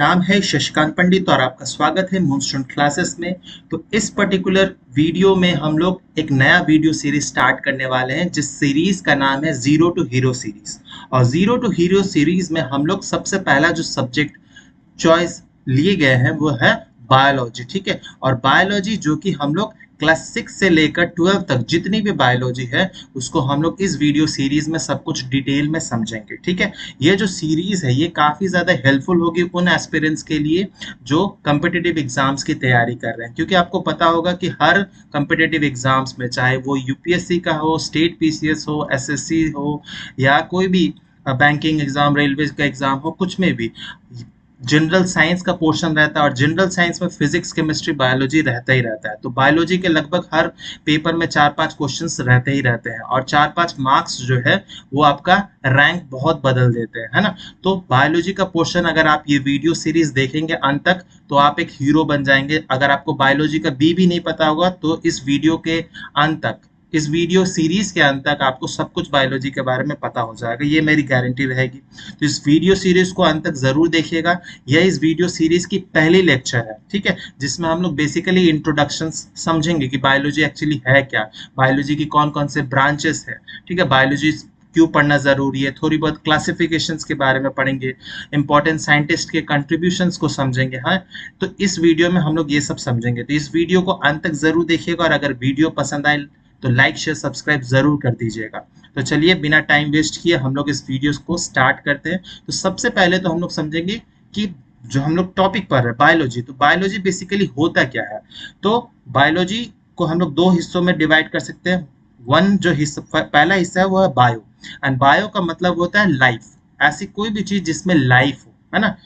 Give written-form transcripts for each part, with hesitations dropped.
नाम है शशिकांत पंडित और आपका स्वागत है मूनस्टोन क्लासेस में। तो इस पर्टिकुलर वीडियो में हम लोग एक नया वीडियो सीरीज स्टार्ट करने वाले हैं जिस सीरीज का नाम है जीरो टू हीरो सीरीज। और जीरो टू हीरो सीरीज में हम लोग सबसे पहला जो सब्जेक्ट चॉइस लिए गए हैं वो है बायोलॉजी। ठीक है, और बायोलॉजी जो कि हम लोग क्लास 6 से लेकर 12 तक जितनी भी बायोलॉजी है उसको हम लोग इस वीडियो सीरीज में सब कुछ डिटेल में समझेंगे। ठीक है, ये जो सीरीज है ये काफ़ी ज़्यादा हेल्पफुल होगी उन एस्पिरेंट्स के लिए जो कम्पिटिटिव एग्जाम्स की तैयारी कर रहे हैं, क्योंकि आपको पता होगा कि हर कम्पिटिटिव एग्जाम्स में चाहे वो यूपीएससी का हो, स्टेट पीसीएस हो, एसएससी हो या कोई भी बैंकिंग एग्जाम, रेलवे का एग्जाम हो, कुछ में भी जनरल साइंस का पोर्शन रहता है और जनरल साइंस में फिजिक्स, केमिस्ट्री, बायोलॉजी रहता ही रहता है। तो बायोलॉजी के लगभग हर पेपर में 4-5 क्वेश्चंस रहते ही रहते हैं और 4-5 मार्क्स जो है वो आपका रैंक बहुत बदल देते हैं, है ना। तो बायोलॉजी का पोर्शन अगर आप ये वीडियो सीरीज देखेंगे अंत तक तो आप एक हीरो बन जाएंगे। अगर आपको बायोलॉजी का बी भी नहीं पता होगा तो इस वीडियो के अंत तक, इस वीडियो सीरीज के अंत तक आपको सब कुछ बायोलॉजी के बारे में पता हो जाएगा, ये मेरी गारंटी रहेगी। तो इस वीडियो सीरीज को अंत तक जरूर देखिएगा। यह इस वीडियो सीरीज की पहली लेक्चर है, ठीक है, जिसमें हम लोग बेसिकली इंट्रोडक्शन समझेंगे कि बायोलॉजी एक्चुअली है क्या, बायोलॉजी की कौन कौन से ब्रांचेस है, ठीक है, बायोलॉजी क्यों पढ़ना जरूरी है, थोड़ी बहुत क्लासिफिकेशंस के बारे में पढ़ेंगे, इंपॉर्टेंट साइंटिस्ट के कंट्रीब्यूशंस को समझेंगे। हाँ, तो इस वीडियो में हम लोग ये सब समझेंगे, तो इस वीडियो को अंत तक जरूर देखिएगा और अगर वीडियो पसंद आए तो लाइक शेयर सब्सक्राइब जरूर कर दीजिएगा। तो चलिए बिना टाइम वेस्ट किए हम लोग इस वीडियो को स्टार्ट करते हैं। तो सबसे पहले तो हम लोग समझेंगे कि जो हम लोग टॉपिक पर है बायोलॉजी, तो बायोलॉजी बेसिकली होता क्या है। तो बायोलॉजी को हम लोग दो हिस्सों में डिवाइड कर सकते हैं। वन जो हिस्सा, पहला हिस्सा है वो है बायो, एंड बायो का मतलब होता है लाइफ, ऐसी कोई भी चीज जिसमें लाइफ हो, है ना।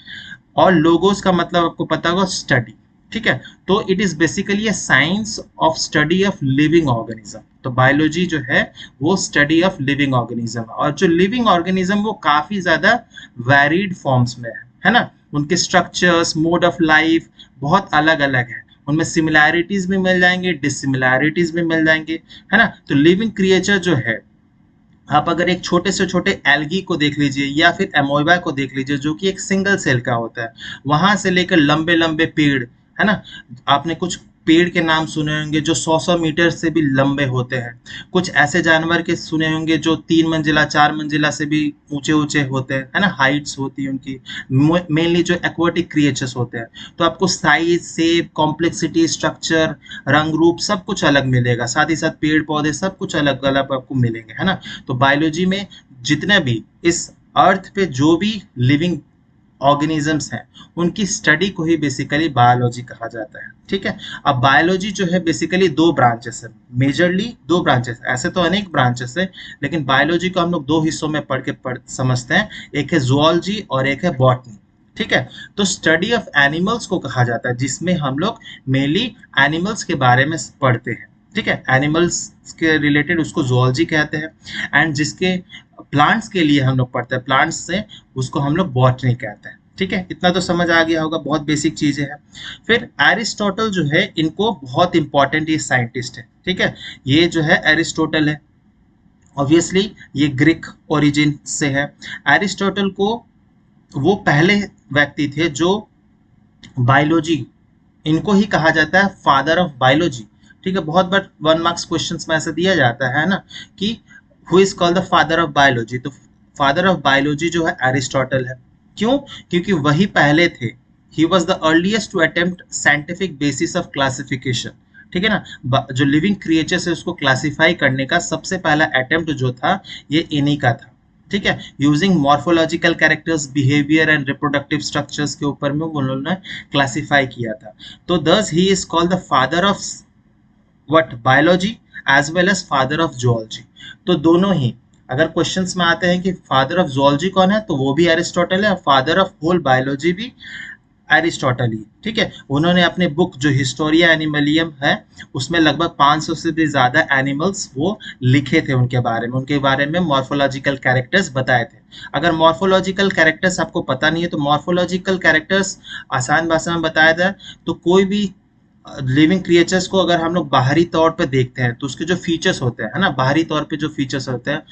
और लोगोस का मतलब आपको पता होगा स्टडी, ठीक है। तो it is basically a science of study of living organism. तो बायोलॉजी जो है वो स्टडी ऑफ लिविंग ऑर्गेनिज्म है, और जो लिविंग ऑर्गेनिज्म वो काफी ज्यादा वैरिड फॉर्म्स में है ना। उनके स्ट्रक्चर्स, मोड ऑफ लाइफ बहुत अलग अलग है, उनमें सिमिलैरिटीज भी मिल जाएंगे, डिसिमिलैरिटीज भी मिल जाएंगे, है ना। तो लिविंग क्रिएचर जो है, आप अगर एक छोटे से छोटे एल्गी को देख लीजिए या फिर एमोइबा को देख लीजिए जो कि एक सिंगल सेल का होता है, वहां से लेकर लंबे लंबे पेड़, है ना। आपने कुछ पेड़ के नाम सुने होंगे जो 100-100 मीटर से भी लंबे होते हैं। कुछ ऐसे जानवर के सुने होंगे जो 3 मंजिला 4 मंजिला से भी ऊंचे ऊंचे होते हैं, है ना, हाइट्स होती है उनकी। मेनली जो एक्वाटिक क्रिएचर्स होते हैं। तो आपको साइज, शेप, कॉम्प्लेक्सिटी, स्ट्रक्चर, रंग रूप सब कुछ अलग मिलेगा, साथ ही साथ पेड़ पौधे सब कुछ अलग अलग आपको मिलेंगे, है ना। तो बायोलॉजी में जितने भी इस अर्थ पे जो भी लिविंग ऑर्गेनिजम्स हैं उनकी स्टडी को ही बेसिकली बायोलॉजी कहा जाता है, ठीक है। अब बायोलॉजी जो है बेसिकली दो ब्रांचेस है, मेजरली दो ब्रांचेस, ऐसे तो अनेक ब्रांचेस है लेकिन बायोलॉजी को हम लोग दो हिस्सों में पढ़ समझते हैं, एक है जूलॉजी और एक है बॉटनी, ठीक है। तो स्टडी ऑफ एनिमल्स को कहा जाता है जिसमें हम लोग मेनली एनिमल्स के बारे में पढ़ते हैं, ठीक है। एनिमल्स के रिलेटेड उसको जूलॉजी कहते हैं, एंड जिसके प्लांट्स के लिए हम लोग पढ़ते हैं, प्लांट्स से, उसको हम लोग बॉटनी कहते हैं, ठीक है। इतना तो समझ आ गया होगा, बहुत बेसिक चीजें हैं। फिर एरिस्टोटल जो है, इनको बहुत इंपॉर्टेंट ये साइंटिस्ट है, ठीक है। ये जो है एरिस्टोटल है, ऑब्वियसली ये ग्रीक ओरिजिन से है। एरिस्टोटल को वो पहले व्यक्ति थे जो बायोलॉजी, इनको ही कहा जाता है फादर ऑफ बायोलॉजी, ठीक है। बहुत बार 1 मार्क्स क्वेश्चंस में ऐसा दिया जाता है ना कि who is called the father of biology. तो फादर ऑफ बायोलॉजी जो है एरिस्टोटल है। क्यों? क्योंकि वही पहले थे, he was the earliest to attempt scientific basis of classification, ठीक है ना। जो लिविंग क्रिएचर्स है उसको क्लासिफाई करने का सबसे पहला अटेम्प्ट जो था ये इन्हीं का था, ठीक है। Using morphological characters, behaviour and reproductive structures के ऊपर में उन्होंने क्लासिफाई किया था। तो thus he is called the father of what, biology, as well as father of zoology. तो दोनों ही, अगर क्वेश्चंस में आते हैं कि फादर ऑफ जूलॉजी कौन है तो वो भी एरिस्टोटल है, और फादर ऑफ होल बायोलॉजी भी एरिस्टोटल ही, ठीक है। उन्होंने अपने बुक जो हिस्टोरिया एनिमलियम है उसमें लगभग 500 से भी ज्यादा एनिमल्स वो लिखे थे, उनके बारे में मॉर्फोलॉजिकल कैरेक्टर्स बताए थे। अगर मॉर्फोलॉजिकल कैरेक्टर्स आपको पता नहीं है तो मॉर्फोलॉजिकल कैरेक्टर्स आसान भाषा में बताया जाए तो कोई भी लिविंग क्रिएचर्स को अगर हम लोग बाहरी तौर पे देखते हैं तो उसके जो फीचर्स होते हैं, है ना, बाहरी तौर पे जो फीचर्स होते हैं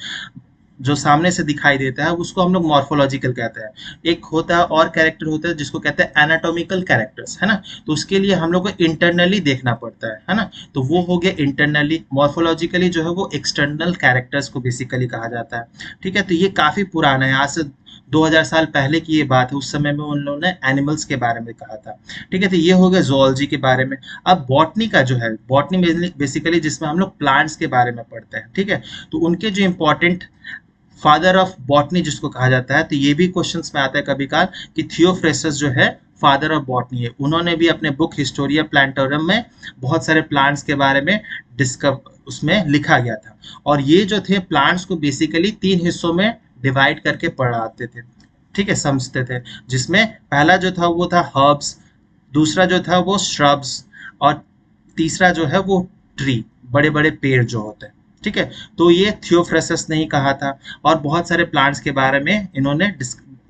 जो सामने से दिखाई देता है उसको हम लोग मॉर्फोलॉजिकल कहते हैं। एक होता है और कैरेक्टर होता है जिसको कहते हैं एनाटॉमिकल कैरेक्टर्स, है ना। तो उसके लिए हम लोग को इंटरनली देखना पड़ता है ना। तो वो हो गया इंटरनली। मॉर्फोलॉजिकली जो है वो एक्सटर्नल कैरेक्टर्स को बेसिकली कहा जाता है। ठीक है, तो ये काफी पुराना है, आज से 2000 साल पहले की ये बात है। उस समय में उन लोगों ने एनिमल्स के बारे में कहा था। ठीक है, तो ये हो गया जोलॉजी के बारे में। अब बॉटनी का जो है, बॉटनी बेसिकली जिसमें हम लोग प्लांट्स के बारे में पढ़ते हैं। ठीक है, तो उनके जो इंपॉर्टेंट फादर ऑफ बॉटनी जिसको कहा जाता है, तो ये भी क्वेश्चंस में आता है कभी कभार कि थियोफ्रेस्टस जो है फादर ऑफ बॉटनी है। उन्होंने भी अपने बुक हिस्टोरिया प्लांटोरम में बहुत सारे प्लांट्स के बारे में उसमें लिखा गया था। और ये जो थे प्लांट्स को बेसिकली 3 हिस्सों में डिवाइड करके पढ़ाते थे। ठीक है, समझते थे। जिसमें पहला जो था वो था हर्ब्स, दूसरा जो था वो श्रब्स, और तीसरा जो है वो ट्री, बड़े बड़े पेड़ जो होते हैं। ठीक है, तो ये थियोफ्रेसस ने ही कहा था, और बहुत सारे प्लांट्स के बारे में इन्होंने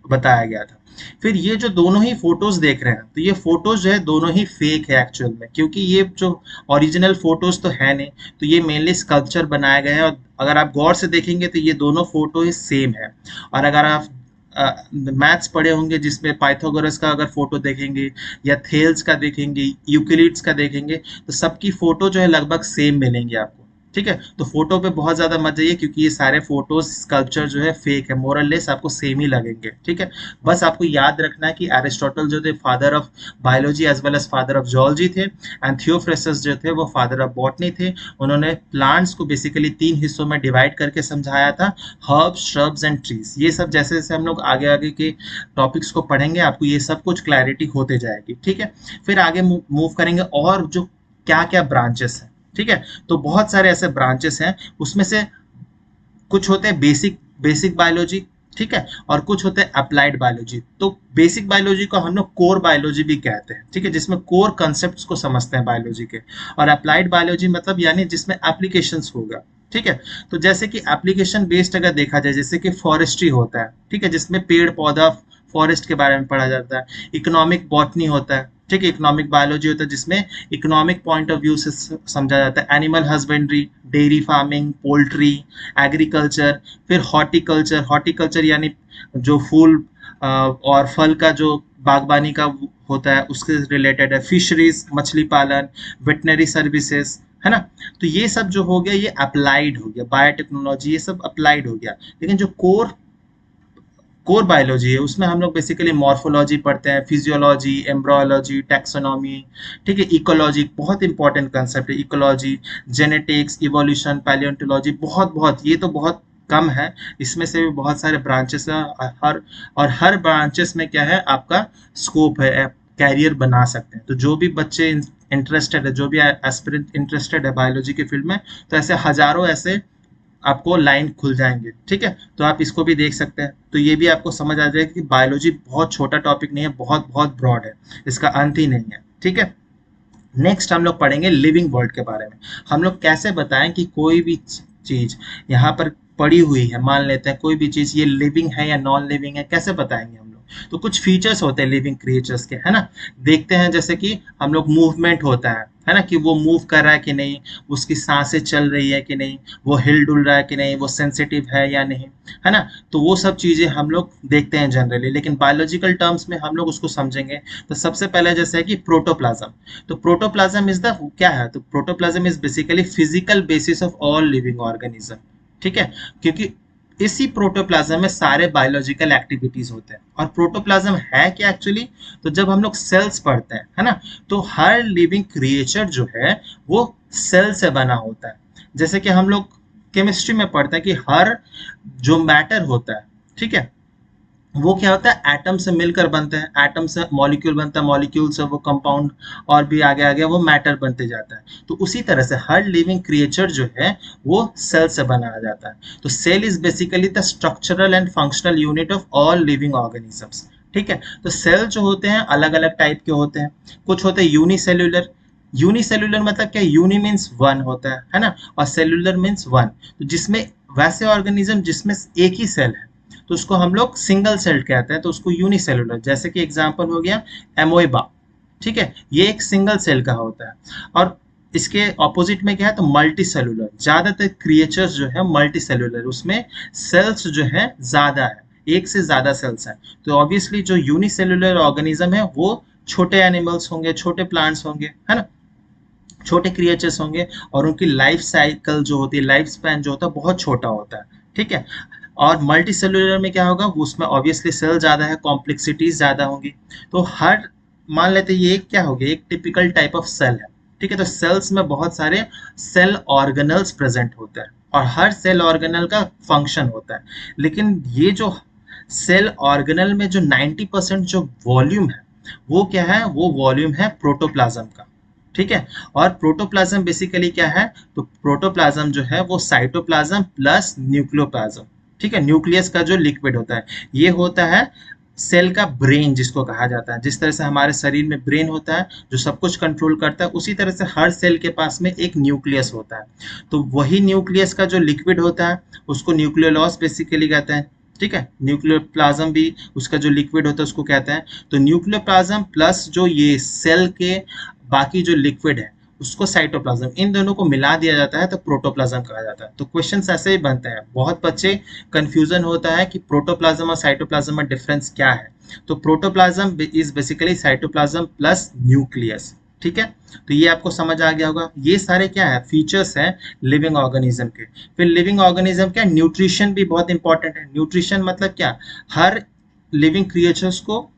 बताया गया था। फिर ये जो दोनों ही फोटोज देख रहे हैं, तो ये फोटोज जो है दोनों ही फेक है एक्चुअल में, क्योंकि ये जो ओरिजिनल फोटोज तो है नहीं। तो ये मेनली स्कल्पचर बनाए गए हैं, और अगर आप गौर से देखेंगे तो ये दोनों फोटो ही सेम है। और अगर आप मैथ्स पढ़े होंगे जिसमें पाइथागोरस का अगर फोटो देखेंगे या थेल्स का देखेंगे, यूक्लिड्स का देखेंगे, तो सबकी फोटो जो है लगभग सेम मिलेंगे आपको। ठीक है, तो फोटो पे बहुत ज्यादा मत जाइए, क्योंकि ये सारे फोटोज स्कल्पचर जो है फेक है, मोरलेस आपको सेम ही लगेंगे। ठीक है, बस आपको याद रखना है कि एरिस्टोटल जो थे father of biology as well as father of zoology थे, एंड थियोफ्रेसस जो थे वो फादर ऑफ बॉटनी थे। उन्होंने प्लांट्स को बेसिकली 3 हिस्सों में डिवाइड करके समझाया था, हर्ब्स, श्रब्स एंड ट्रीज। ये सब जैसे जैसे हम लोग आगे आगे के टॉपिक्स को पढ़ेंगे आपको ये सब कुछ क्लैरिटी होते जाएगी। ठीक है, फिर आगे मूव करेंगे और जो क्या क्या ब्रांचेस हैं। ठीक है, तो बहुत सारे ऐसे ब्रांचेस हैं, उसमें से कुछ होते हैं बेसिक बेसिक बायोलॉजी। ठीक है, और कुछ होते हैं अप्लाइड बायोलॉजी। तो बेसिक बायोलॉजी को हम लोग कोर बायोलॉजी भी कहते हैं। ठीक है, जिसमें कोर कंसेप्ट्स को समझते हैं बायोलॉजी के। और अप्लाइड बायोलॉजी मतलब यानी जिसमें एप्लीकेशंस होगा। ठीक है, तो जैसे कि एप्लीकेशन बेस्ड अगर देखा जाए, जैसे कि फॉरेस्ट्री होता है। ठीक है, जिसमें पेड़ पौधा फॉरेस्ट के बारे में पढ़ा जाता है। इकोनॉमिक बॉटनी होता है। ठीक है, इकोनॉमिक बायोलॉजी होता है जिसमें इकोनॉमिक पॉइंट ऑफ व्यू से समझा जाता है। Animal husbandry, dairy farming, poultry, agriculture. फिर हॉर्टिकल्चर, हॉर्टिकल्चर यानी जो फूल और फल का जो बागबानी का होता है उसके रिलेटेड है। फिशरीज, मछली पालन, वेटनरी सर्विसेज, है ना। तो ये सब जो हो गया ये अप्लाइड हो गया, बायोटेक्नोलॉजी ये सब अप्लाइड हो गया। लेकिन जो कोर बायोलॉजी है उसमें हम लोग बेसिकली मॉर्फोलॉजी पढ़ते हैं, फिजियोलॉजी, एम्ब्रोलॉजी, टैक्सोनॉमी। ठीक है, इकोलॉजी बहुत इंपॉर्टेंट कंसेप्ट है, इकोलॉजी, जेनेटिक्स, इवोल्यूशन, पैलियोंटोलॉजी। बहुत बहुत ये तो बहुत कम है, इसमें से भी बहुत सारे ब्रांचेस हैं। हर ब्रांचेस में क्या है आपका स्कोप है, आप कैरियर बना सकते हैं। तो जो भी बच्चे इंटरेस्टेड है, जो भी एस्पिरेंट इंटरेस्टेड है बायोलॉजी के फील्ड में, तो ऐसे हजारों ऐसे आपको लाइन खुल जाएंगे। ठीक है, तो आप इसको भी देख सकते हैं। तो ये भी आपको समझ आ जाएगा कि बायोलॉजी बहुत छोटा टॉपिक नहीं है, बहुत बहुत ब्रॉड है, इसका अंत ही नहीं है। ठीक है, नेक्स्ट हम लोग पढ़ेंगे लिविंग वर्ल्ड के बारे में। हम लोग कैसे बताएं कि कोई भी चीज यहाँ पर पड़ी हुई है, मान लेते हैं कोई भी चीज ये लिविंग है या नॉन लिविंग है, कैसे बताएंगे हम लोग। तो कुछ फीचर्स होते हैं लिविंग क्रिएचर्स के, है ना। देखते हैं जैसे कि हम लोग मूवमेंट होता है ना, कि वो मूव कर रहा है कि नहीं, उसकी सांसें चल रही है कि नहीं, वो हिल डुल रहा है कि नहीं, वो सेंसिटिव है या नहीं, है ना। तो वो सब चीजें हम लोग देखते हैं जनरली, लेकिन बायोलॉजिकल टर्म्स में हम लोग उसको समझेंगे। तो सबसे पहले जैसे है कि प्रोटोप्लाज्म। तो प्रोटोप्लाज्म इज द क्या है, तो protoplasm is basically physical basis of all living organism. ठीक है, क्योंकि इसी प्रोटोप्लाज्म में सारे बायोलॉजिकल एक्टिविटीज होते हैं। और प्रोटोप्लाज्म है क्या एक्चुअली, तो जब हम लोग सेल्स पढ़ते हैं, है ना, तो हर लिविंग क्रिएचर जो है वो सेल से बना होता है। जैसे कि हम लोग केमिस्ट्री में पढ़ते हैं कि हर जो मैटर होता है, ठीक है, वो क्या होता है एटम से मिलकर बनते हैं, एटम से मॉलिक्यूल बनता है, मॉलिक्यूल से वो कंपाउंड और भी आगे आगे वो मैटर बनते जाता है। तो उसी तरह से हर लिविंग क्रिएचर जो है वो सेल से बनाया जाता है। तो cell is basically the structural and functional unit of all living organisms. ठीक है, तो सेल जो होते हैं अलग अलग टाइप के होते हैं। कुछ होते हैं यूनिसेल्युलर। यूनिसेल्युलर मतलब क्या, यूनि मीन्स वन होता है ना, और सेल्युलर मीन्स वन। तो जिसमें वैसे ऑर्गेनिज्म जिसमें एक ही सेल है तो उसको हम लोग सिंगल सेल कहते हैं, तो उसको यूनिसेलुलर। जैसे कि एग्जांपल हो गया एमोइबा। ठीक है, ये एक सिंगल सेल का होता है। और इसके ऑपोजिट में क्या है, तो मल्टी सेलुलर। ज्यादातर क्रिएचर्स जो है मल्टी सेलुलर, उसमें सेल्स जो है ज्यादा है, एक से ज्यादा सेल्स हैं। तो ऑब्वियसली जो यूनिसेलुलर ऑर्गेनिज्म है वो छोटे एनिमल्स होंगे, छोटे प्लांट्स होंगे, है ना, छोटे क्रिएचर्स होंगे, और उनकी लाइफ साइकिल जो होती है, लाइफ स्पैन जो होता है बहुत छोटा होता है, ठीक है। और मल्टी सेलुलर में क्या होगा, उसमें ऑब्वियसली सेल ज्यादा है, कॉम्प्लेक्सिटीज ज्यादा होंगी। तो हर, मान लेते हैं ये क्या हो गया, एक टिपिकल टाइप ऑफ सेल है, ठीक है। तो सेल्स में बहुत सारे सेल ऑर्गेनल्स प्रेजेंट होते हैं, और हर सेल ऑर्गेनल का फंक्शन होता है। लेकिन ये जो सेल ऑर्गेनल में जो 90% जो वॉल्यूम है, वो क्या है, वो वॉल्यूम है प्रोटोप्लाज्म का, ठीक है। और प्रोटोप्लाज्म बेसिकली क्या है, तो प्रोटोप्लाज्म जो है वो साइटोप्लाज्म प्लस न्यूक्लियोप्लाज्म, ठीक है। न्यूक्लियस का जो लिक्विड होता है, ये होता है सेल का ब्रेन जिसको कहा जाता है। जिस तरह से हमारे शरीर में ब्रेन होता है जो सब कुछ कंट्रोल करता है, उसी तरह से हर सेल के पास में एक न्यूक्लियस होता है। तो वही न्यूक्लियस का जो लिक्विड होता है उसको न्यूक्लियोलस बेसिकली कहते हैं, ठीक है। न्यूक्लियोप्लाज्म भी उसका जो लिक्विड होता है उसको कहते हैं। तो न्यूक्लियोप्लाज्म प्लस जो ये सेल के बाकी जो लिक्विड है उसको साइटोप्लाज्म, इन दोनों को मिला दिया जाता है तो प्रोटोप्लाज्म कहा जाता है। तो क्वेश्चन ऐसे ही बनते हैं, बहुत बच्चे कंफ्यूजन होता है कि प्रोटोप्लाज्म और साइटोप्लाज्म में डिफरेंस क्या है। तो protoplasm is basically cytoplasm plus nucleus, ठीक है। तो ये आपको समझ आ गया होगा। ये सारे क्या है, फीचर्स हैं लिविंग ऑर्गेनिज्म के। फिर लिविंग ऑर्गेनिज्म क्या, न्यूट्रिशन भी बहुत इंपॉर्टेंट है। न्यूट्रिशन मतलब क्या, हर लिविंग क्रिएचर्स को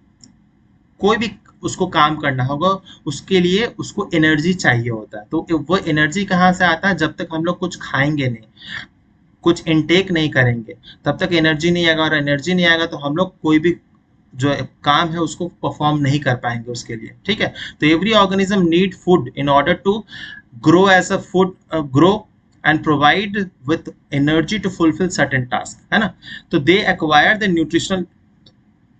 कोई भी उसको काम करना होगा, उसके लिए उसको एनर्जी चाहिए होता है। तो वो एनर्जी कहाँ से आता है, जब तक हम लोग कुछ खाएंगे नहीं, कुछ इनटेक नहीं करेंगे, तब तक एनर्जी नहीं आएगा। और एनर्जी नहीं आएगा तो हम लोग कोई भी जो काम है उसको परफॉर्म नहीं कर पाएंगे उसके लिए, ठीक है। तो every organism need food in order to grow as a food, grow and provide with energy to fulfill certain tasks, है ना। तो they acquire the nutritional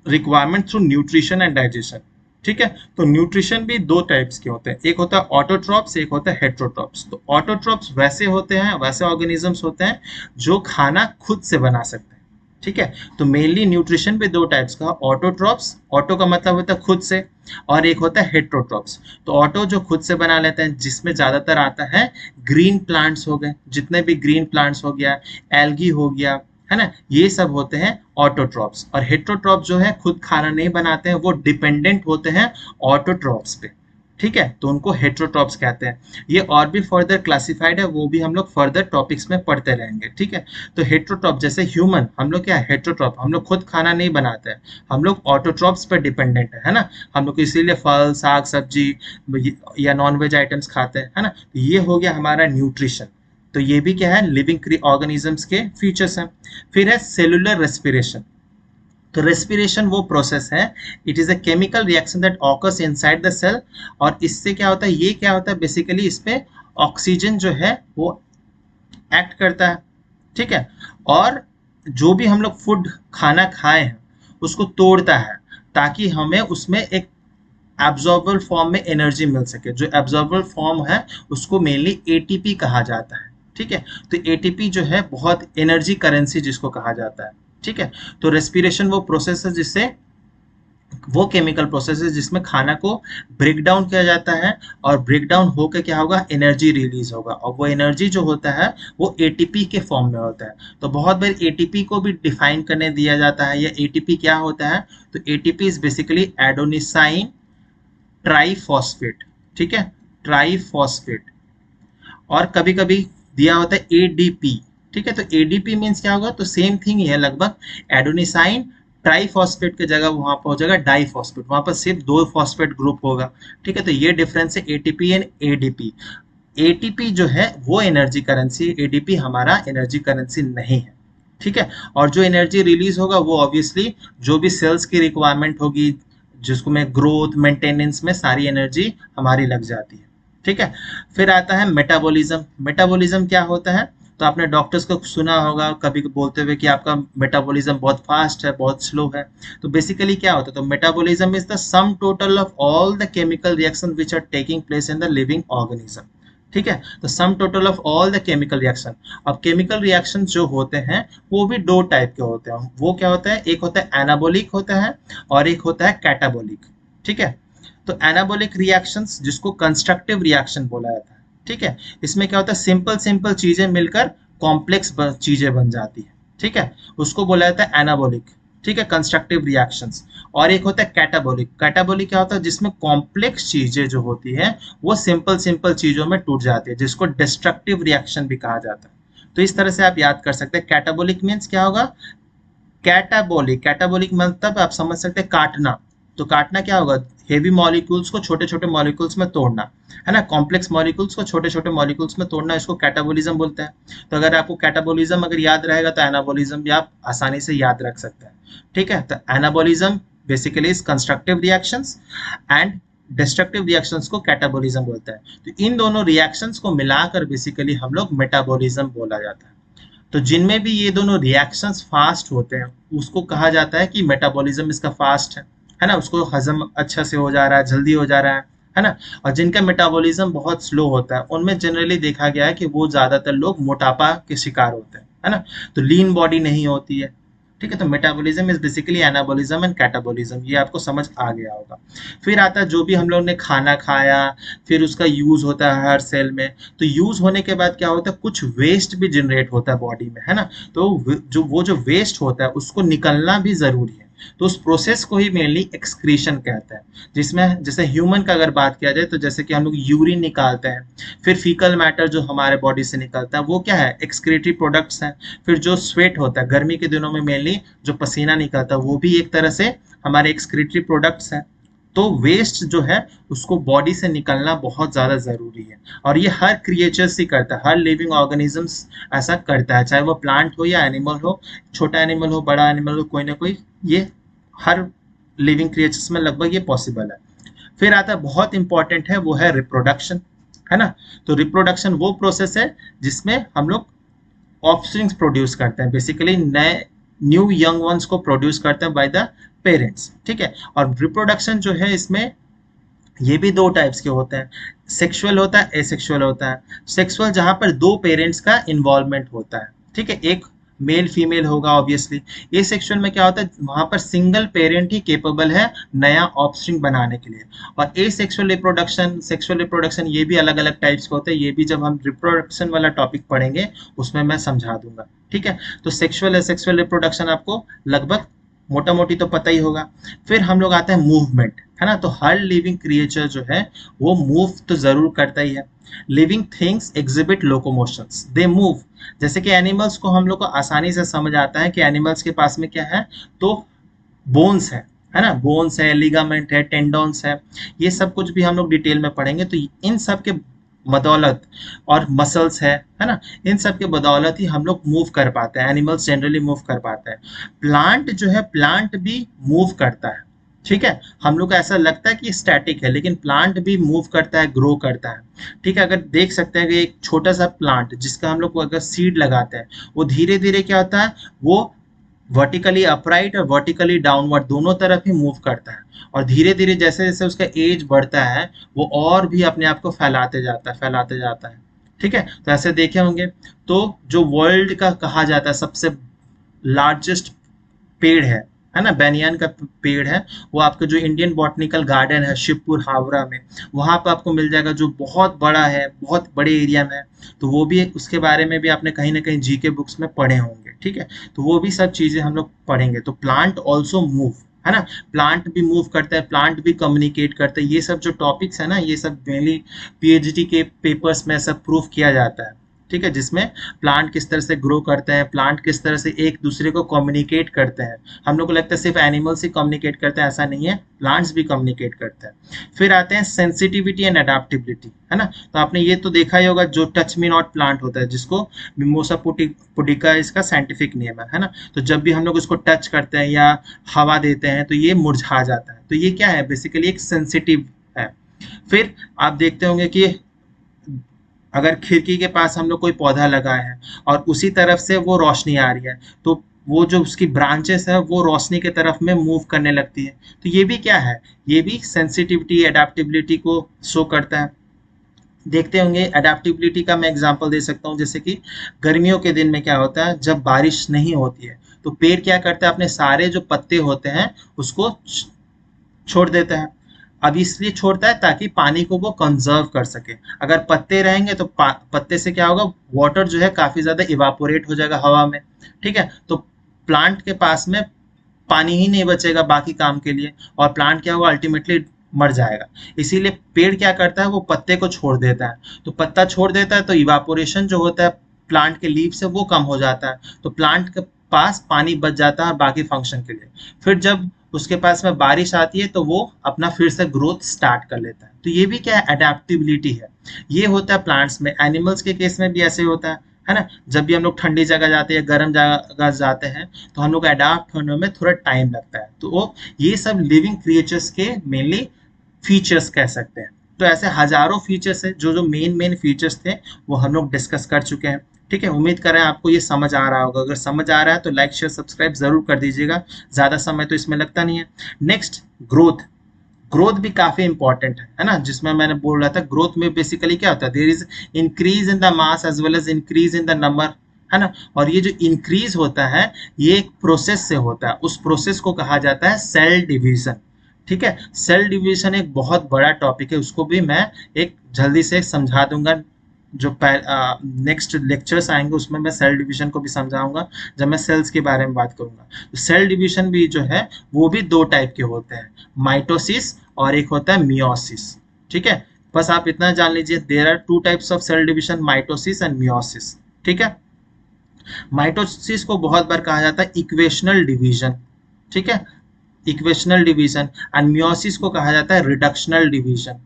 requirement through nutrition and digestion, ठीक है। तो न्यूट्रिशन भी दो टाइप्स के होते हैं, एक होता है ऑटोट्रॉप्स, एक होता है हेट्रोट्रॉप्स। तो ऑटोट्रॉप्स वैसे होते हैं, वैसे ऑर्गेनिजम्स होते हैं जो खाना खुद से बना सकते हैं, ठीक है। तो मेनली न्यूट्रिशन भी दो टाइप्स का, ऑटोट्रॉप्स, ऑटो का मतलब होता है खुद से, और एक होता है हेट्रोट्रॉप्स। तो ऑटो जो खुद से बना लेते हैं, जिसमें ज्यादातर आता है ग्रीन प्लांट्स हो गए, जितने भी ग्रीन प्लांट्स हो गया, एल्गी हो गया, है ना, ये सब होते हैं ऑटोट्रॉप्स। और हेट्रोट्रॉप्स जो है खुद खाना नहीं बनाते हैं, वो डिपेंडेंट होते हैं ऑटोट्रॉप्स पे, ठीक है। तो उनको हेट्रोट्रॉप्स कहते हैं। ये और भी फर्दर क्लासिफाइड है, वो भी हम लोग फर्दर टॉपिक्स में पढ़ते रहेंगे, ठीक है। तो हेट्रोट्रॉप जैसे ह्यूमन, हम लोग क्या है हेट्रोट्रॉप, हम लोग खुद खाना नहीं बनाते हैं, हम लोग ऑटोट्रॉप्स पे डिपेंडेंट है ना। हम लोग इसीलिए फल, साग सब्जी या नॉन वेज आइटम्स खाते हैं, है ना। तो ये हो गया हमारा न्यूट्रिशन। तो ये भी क्या है, लिविंग ऑर्गेनिजम्स के फीचर्स हैं। फिर है सेलुलर रेस्पिरेशन। तो रेस्पिरेशन वो प्रोसेस है, it is a chemical reaction that occurs inside the cell. और इससे क्या होता है, ये क्या होता है बेसिकली, इसमें ऑक्सीजन जो है वो एक्ट करता है, ठीक है। और जो भी हम लोग फूड खाना खाए हैं उसको तोड़ता है, ताकि हमें उसमें एक एब्जॉर्बल फॉर्म में एनर्जी मिल सके। जो एब्जॉर्बल फॉर्म है उसको मेनली एटीपी कहा जाता है, ठीक है। तो एटीपी जो है बहुत एनर्जी करेंसी जिसको कहा जाता है, ठीक है। तो रेस्पिरेशन वो प्रोसेस है जिससे, वो केमिकल प्रोसेस है जिसमें खाना को ब्रेक डाउन किया जाता है, और ब्रेक डाउन होकर क्या होगा, एनर्जी रिलीज होगा। और वो एनर्जी जो होता है वो एटीपी के फॉर्म में होता है। तो बहुत बार एटीपी को भी डिफाइन करने दिया जाता है, या एटीपी क्या होता है, तो एटीपी इज बेसिकली एडोनिसाइन ट्राइफॉस्फेट, ठीक है, ट्राइफॉस्फेट। और कभी कभी दिया होता है एडीपी, ठीक है। तो एडीपी मीन्स क्या होगा, तो सेम थिंग ही है लगभग, एडोनिसाइन ट्राइफॉस्फेट की जगह वहां पर हो जाएगा डाइफॉस्फेट, वहां पर सिर्फ दो फॉस्फेट ग्रुप होगा, ठीक है। तो ये डिफरेंस है एटीपी एंड एडीपी। एटीपी जो है वो एनर्जी करेंसी, एडीपी हमारा एनर्जी करेंसी नहीं है, ठीक है। और जो एनर्जी रिलीज होगा वो ऑब्वियसली जो भी सेल्स की रिक्वायरमेंट होगी, जिसको में ग्रोथ मेंटेनेंस में सारी एनर्जी हमारी लग जाती है, ठीक है। फिर आता है मेटाबॉलिज्म। मेटाबॉलिज्म क्या होता है, तो आपने डॉक्टर्स को सुना होगा कभी बोलते हुए कि आपका मेटाबॉलिज्म बहुत फास्ट है, बहुत स्लो है। तो बेसिकली क्या होता है, तो metabolism is the sum total of all the chemical reaction which are taking place in the living organism, ठीक है। तो sum total of all the chemical reaction. अब केमिकल रिएक्शन जो होते हैं वो भी दो टाइप के होते हैं। वो क्या होता है, एक होता है एनाबोलिक होता है, और एक होता है कैटाबोलिक, ठीक है। तो एनाबोलिक रिएक्शंस जिसको कंस्ट्रक्टिव रिएक्शन बोला जाता है, ठीक है। इसमें क्या होता है, सिंपल सिंपल चीजें मिलकर कॉम्प्लेक्स चीजें बन जाती है, ठीक है। उसको बोला जाता है एनाबॉलिक, ठीक है, कंस्ट्रक्टिव रिएक्शंस। और एक होता है कैटाबॉलिक। कैटाबॉलिक क्या होता है, जिसमें कॉम्प्लेक्स चीजें जो होती है वो सिंपल सिंपल चीजों में टूट जाती है, जिसको डिस्ट्रक्टिव रिएक्शन भी कहा जाता है। तो इस तरह से आप याद कर सकते हैं। कैटाबॉलिक मीन्स क्या होगा, कैटाबॉलिक, कैटाबॉलिक मतलब आप समझ सकते हैं काटना। तो काटना क्या होगा, हेवी मॉलिक्यूल्स को छोटे छोटे मॉलिक्यूल्स में तोड़ना, है ना, कॉम्प्लेक्स मॉलिक्यूल्स को छोटे छोटे मॉलिक्यूल्स में तोड़ना, इसको कैटाबॉलिज्म बोलते हैं। तो अगर आपको कैटाबॉलिज्म अगर याद रहेगा तो एनाबॉलिज्म भी आप आसानी से याद रख सकते हैं, ठीक है। तो anabolism basically is constructive reactions and destructive reactions को कैटाबॉलिज्म बोलते हैं। तो इन दोनों रिएक्शंस को मिलाकर बेसिकली हम लोग मेटाबॉलिज्म बोला जाता है। तो जिनमें भी ये दोनों रिएक्शंस फास्ट होते हैं उसको कहा जाता है कि मेटाबॉलिज्म इसका फास्ट है ना, उसको हजम अच्छा से हो जा रहा है, जल्दी हो जा रहा है ना। और जिनका मेटाबॉलिज्म बहुत स्लो होता है उनमें जनरली देखा गया है कि वो ज्यादातर लोग मोटापा के शिकार होते हैं, है ना। तो लीन बॉडी नहीं होती है, ठीक है। तो metabolism is basically anabolism and catabolism, ये आपको समझ आ गया होगा। फिर आता है जो भी हम लोग ने खाना खाया, फिर उसका यूज होता है हर सेल में। तो यूज होने के बाद क्या होता है, कुछ वेस्ट भी जनरेट होता है बॉडी में, है ना। तो जो वेस्ट होता है उसको निकलना भी जरूरी है। तो उस प्रोसेस को ही मेनली एक्सक्रीशन कहते हैं, जिसमें जैसे ह्यूमन का अगर बात किया जाए तो जैसे कि हम लोग यूरिन निकालते हैं, फिर फीकल मैटर जो हमारे बॉडी से निकलता है वो क्या है, एक्सक्रीटरी प्रोडक्ट्स हैं। फिर जो स्वेट होता है गर्मी के दिनों में मेनली जो पसीना निकलता है वो भी एक तरह से हमारे एक्सक्रीटरी प्रोडक्ट्स हैं। तो वेस्ट जो है उसको बॉडी से निकलना बहुत ज़्यादा ज़रूरी है, और ये हर क्रिएचर्स ही करता है, हर लिविंग ऑर्गेनिजम्स ऐसा करता है, चाहे वो प्लांट हो या एनिमल हो, छोटा एनिमल हो बड़ा एनिमल हो, कोई ना कोई, ये हर लिविंग क्रिएचर्स में लगभग ये पॉसिबल है। फिर आता है बहुत इंपॉर्टेंट है, वो है रिप्रोडक्शन, है ना। तो रिप्रोडक्शन वो प्रोसेस है जिसमें हम लोग ऑफस्प्रिंग्स प्रोड्यूस करते हैं, बेसिकली नए न्यू यंग वंस को प्रोड्यूस करते हैं बाय द पेरेंट्स, ठीक है। और रिप्रोडक्शन जो है इसमें ये भी दो टाइप्स के होते हैं, सेक्सुअल होता है, एसेक्सुअल होता है। सेक्सुअल जहां पर दो पेरेंट्स का इन्वॉल्वमेंट होता है, ठीक है, एक मेल फीमेल होगा ऑब्वियसली। ए सेक्सुअल में क्या होता है, वहां पर सिंगल पेरेंट ही केपेबल है नया ऑफस्प्रिंग बनाने के लिए। और ए सेक्सुअल रिप्रोडक्शन, सेक्सुअल रिप्रोडक्शन, ये भी अलग अलग टाइप्स के होते हैं, ये भी जब हम रिप्रोडक्शन वाला टॉपिक पढ़ेंगे उसमें मैं समझा दूंगा, ठीक है। तो सेक्सुअल एसेक्सुअल रिप्रोडक्शन आपको लगभग मोटा मोटी तो पता ही होगा। फिर हम लोग आते हैं मूवमेंट, है ना। तो हर लिविंग क्रिएचर जो है वो मूव तो जरूर करता ही है। Living things exhibit locomotions, they move. जैसे कि एनिमल्स को हम लोग को आसानी से समझ आता है कि एनिमल्स के पास में क्या है, तो बोन्स है ना, बोन्स है, लिगामेंट है, टेंडोन्स है, ये सब कुछ भी हम लोग डिटेल में पढ़ेंगे। तो इन सब के बदौलत, और मसल्स है ना, इन सब के बदौलत ही हम लोग मूव कर पाते हैं, एनिमल्स जनरली मूव कर पाते हैं। प्लांट जो है, प्लांट भी मूव करता है, ठीक है। हम लोग को ऐसा लगता है कि स्टैटिक है, लेकिन प्लांट भी मूव करता है, ग्रो करता है, ठीक है। अगर देख सकते हैं कि एक छोटा सा प्लांट जिसका हम लोग अगर सीड लगाते हैं, वो धीरे धीरे क्या होता है, वो वर्टिकली अपराइट और वर्टिकली डाउनवर्ड दोनों तरफ ही मूव करता है। और धीरे धीरे जैसे जैसे उसका एज बढ़ता है वो और भी अपने आप को फैलाते जाता है, फैलाते जाता है, ठीक है। तो ऐसे देखे होंगे। तो जो वर्ल्ड का कहा जाता है सबसे लार्जेस्ट पेड़ है ना, बैनियन का पेड़ है, वो आपका जो इंडियन बॉटनिकल गार्डन है शिवपुर हावड़ा में, वहां पर आपको मिल जाएगा, जो बहुत बड़ा है, बहुत बड़े एरिया में। तो वो भी, उसके बारे में भी आपने कहीं ना कहीं जीके बुक्स में पढ़े होंगे, ठीक है। तो वो भी सब चीजें हम लोग पढ़ेंगे। तो प्लांट ऑल्सो मूव, है ना, प्लांट भी मूव करता है, प्लांट भी कम्युनिकेट करता है। ये सब जो टॉपिक्स है ना, ये सब मेनली पीएचडी के पेपर्स में सब प्रूफ किया जाता है, ठीक है, जिसमें प्लांट किस तरह से ग्रो करते हैं, प्लांट किस तरह से एक दूसरे को कम्युनिकेट करते हैं। हम लोग को लगता है सिर्फ एनिमल्स ही कम्युनिकेट करते हैं, ऐसा नहीं है, प्लांट्स भी कम्युनिकेट करते हैं। फिर आते हैं सेंसिटिविटी एंड अडेप्टिबिलिटी, है ना। तो आपने ये तो देखा ही होगा, जो टच मी नॉट प्लांट होता है, जिसको मिमोसा पुडिका इसका साइंटिफिक नेम है ना। तो जब भी हम लोग उसको टच करते हैं या हवा देते हैं तो ये मुरझा जाता है। तो ये क्या है, बेसिकली एक सेंसिटिव है। फिर आप देखते होंगे कि अगर खिड़की के पास हम लोग कोई पौधा लगाए हैं और उसी तरफ से वो रोशनी आ रही है, तो वो जो उसकी ब्रांचेस है वो रोशनी के तरफ में मूव करने लगती है। तो ये भी क्या है, ये भी सेंसिटिविटी अडेप्टिबिलिटी को शो करता है। देखते होंगे अडेप्टिबिलिटी का मैं एग्जांपल दे सकता हूँ, जैसे कि गर्मियों के दिन में क्या होता है, जब बारिश नहीं होती है तो पेड़ क्या करता है, अपने सारे जो पत्ते होते हैं उसको छोड़ देता है। अब इसलिए छोड़ता है ताकि पानी को वो कंजर्व कर सके। अगर पत्ते रहेंगे तो पत्ते से क्या होगा, वाटर जो है काफी ज्यादा इवापोरेट हो जाएगा हवा में, ठीक है। तो प्लांट के पास में पानी ही नहीं बचेगा बाकी काम के लिए, और प्लांट क्या होगा, अल्टीमेटली मर जाएगा। इसीलिए पेड़ क्या करता है, वो पत्ते को छोड़ देता है। तो पत्ता छोड़ देता है तो इवापोरेशन जो होता है प्लांट के लीफ से वो कम हो जाता है, तो प्लांट के पास पानी बच जाता है बाकी फंक्शन के लिए। फिर जब उसके पास में बारिश आती है तो वो अपना फिर से ग्रोथ स्टार्ट कर लेता है। तो ये भी क्या है, अडेप्टिबिलिटी है। ये होता है प्लांट्स में। एनिमल्स के केस में भी ऐसे होता है ना। जब भी हम लोग ठंडी जगह जाते हैं, गर्म जगह जाते हैं, तो हम लोग अडाप्ट होने में थोड़ा टाइम लगता है। तो वो ये सब लिविंग क्रिएचर्स के मेनली फीचर्स कह सकते हैं। तो ऐसे हजारों फीचर्स है, जो जो मेन मेन फीचर्स थे वो हम लोग डिस्कस कर चुके हैं। ठीक है, उम्मीद कर रहे हैं आपको ये समझ आ रहा होगा। अगर समझ आ रहा है तो लाइक शेयर सब्सक्राइब जरूर कर दीजिएगा, ज्यादा समय तो इसमें लगता नहीं है। Next, growth. ग्रोथ भी काफी इंपॉर्टेंट है ना, जिसमें मैंने बोल रहा था ग्रोथ में बेसिकली क्या होता है, there is increase in the mass as well as increase in the number, है ना। और ये जो इंक्रीज होता है ये एक प्रोसेस से होता है, उस प्रोसेस को कहा जाता है सेल डिवीजन। ठीक है, सेल डिवीजन एक बहुत बड़ा टॉपिक है, उसको भी मैं एक जल्दी से समझा दूंगा। जो नेक्स्ट लेक्चर्स आएंगे उसमें मैं सेल डिवीजन को भी समझाऊंगा, जब मैं सेल्स के बारे में बात करूंगा। तो सेल डिवीजन भी जो है वो भी दो टाइप के होते हैं, माइटोसिस और एक होता है मियोसिस। ठीक है, बस आप इतना जान लीजिए, there are two types of cell division, mitosis and meiosis. ठीक है, माइटोसिस को बहुत बार कहा जाता है इक्वेशनल डिवीजन। ठीक है, इक्वेशनल डिवीजन। एंड मियोसिस को कहा जाता है रिडक्शनल डिवीजन।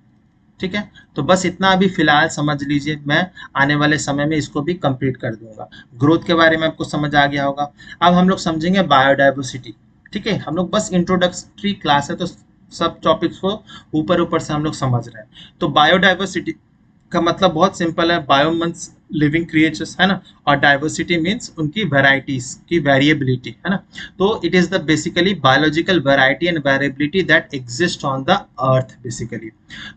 ठीक है, तो बस इतना अभी फिलहाल समझ लीजिए, मैं आने वाले समय में इसको भी कंप्लीट कर दूंगा। ग्रोथ के बारे में आपको समझ आ गया होगा। अब हम लोग समझेंगे बायोडाइवर्सिटी। ठीक है, हम लोग बस इंट्रोडक्टरी क्लास है तो सब टॉपिक्स को ऊपर ऊपर से हम लोग समझ रहे हैं। तो बायोडाइवर्सिटी का मतलब बहुत सिंपल है, बायो मीन्स लिविंग क्रिएचर्स, है ना, और डाइवर्सिटी मीन्स उनकी वेराइटीज की वेरिएबिलिटी, है ना। तो it is the basically biological variety and variability that exist on the earth basically.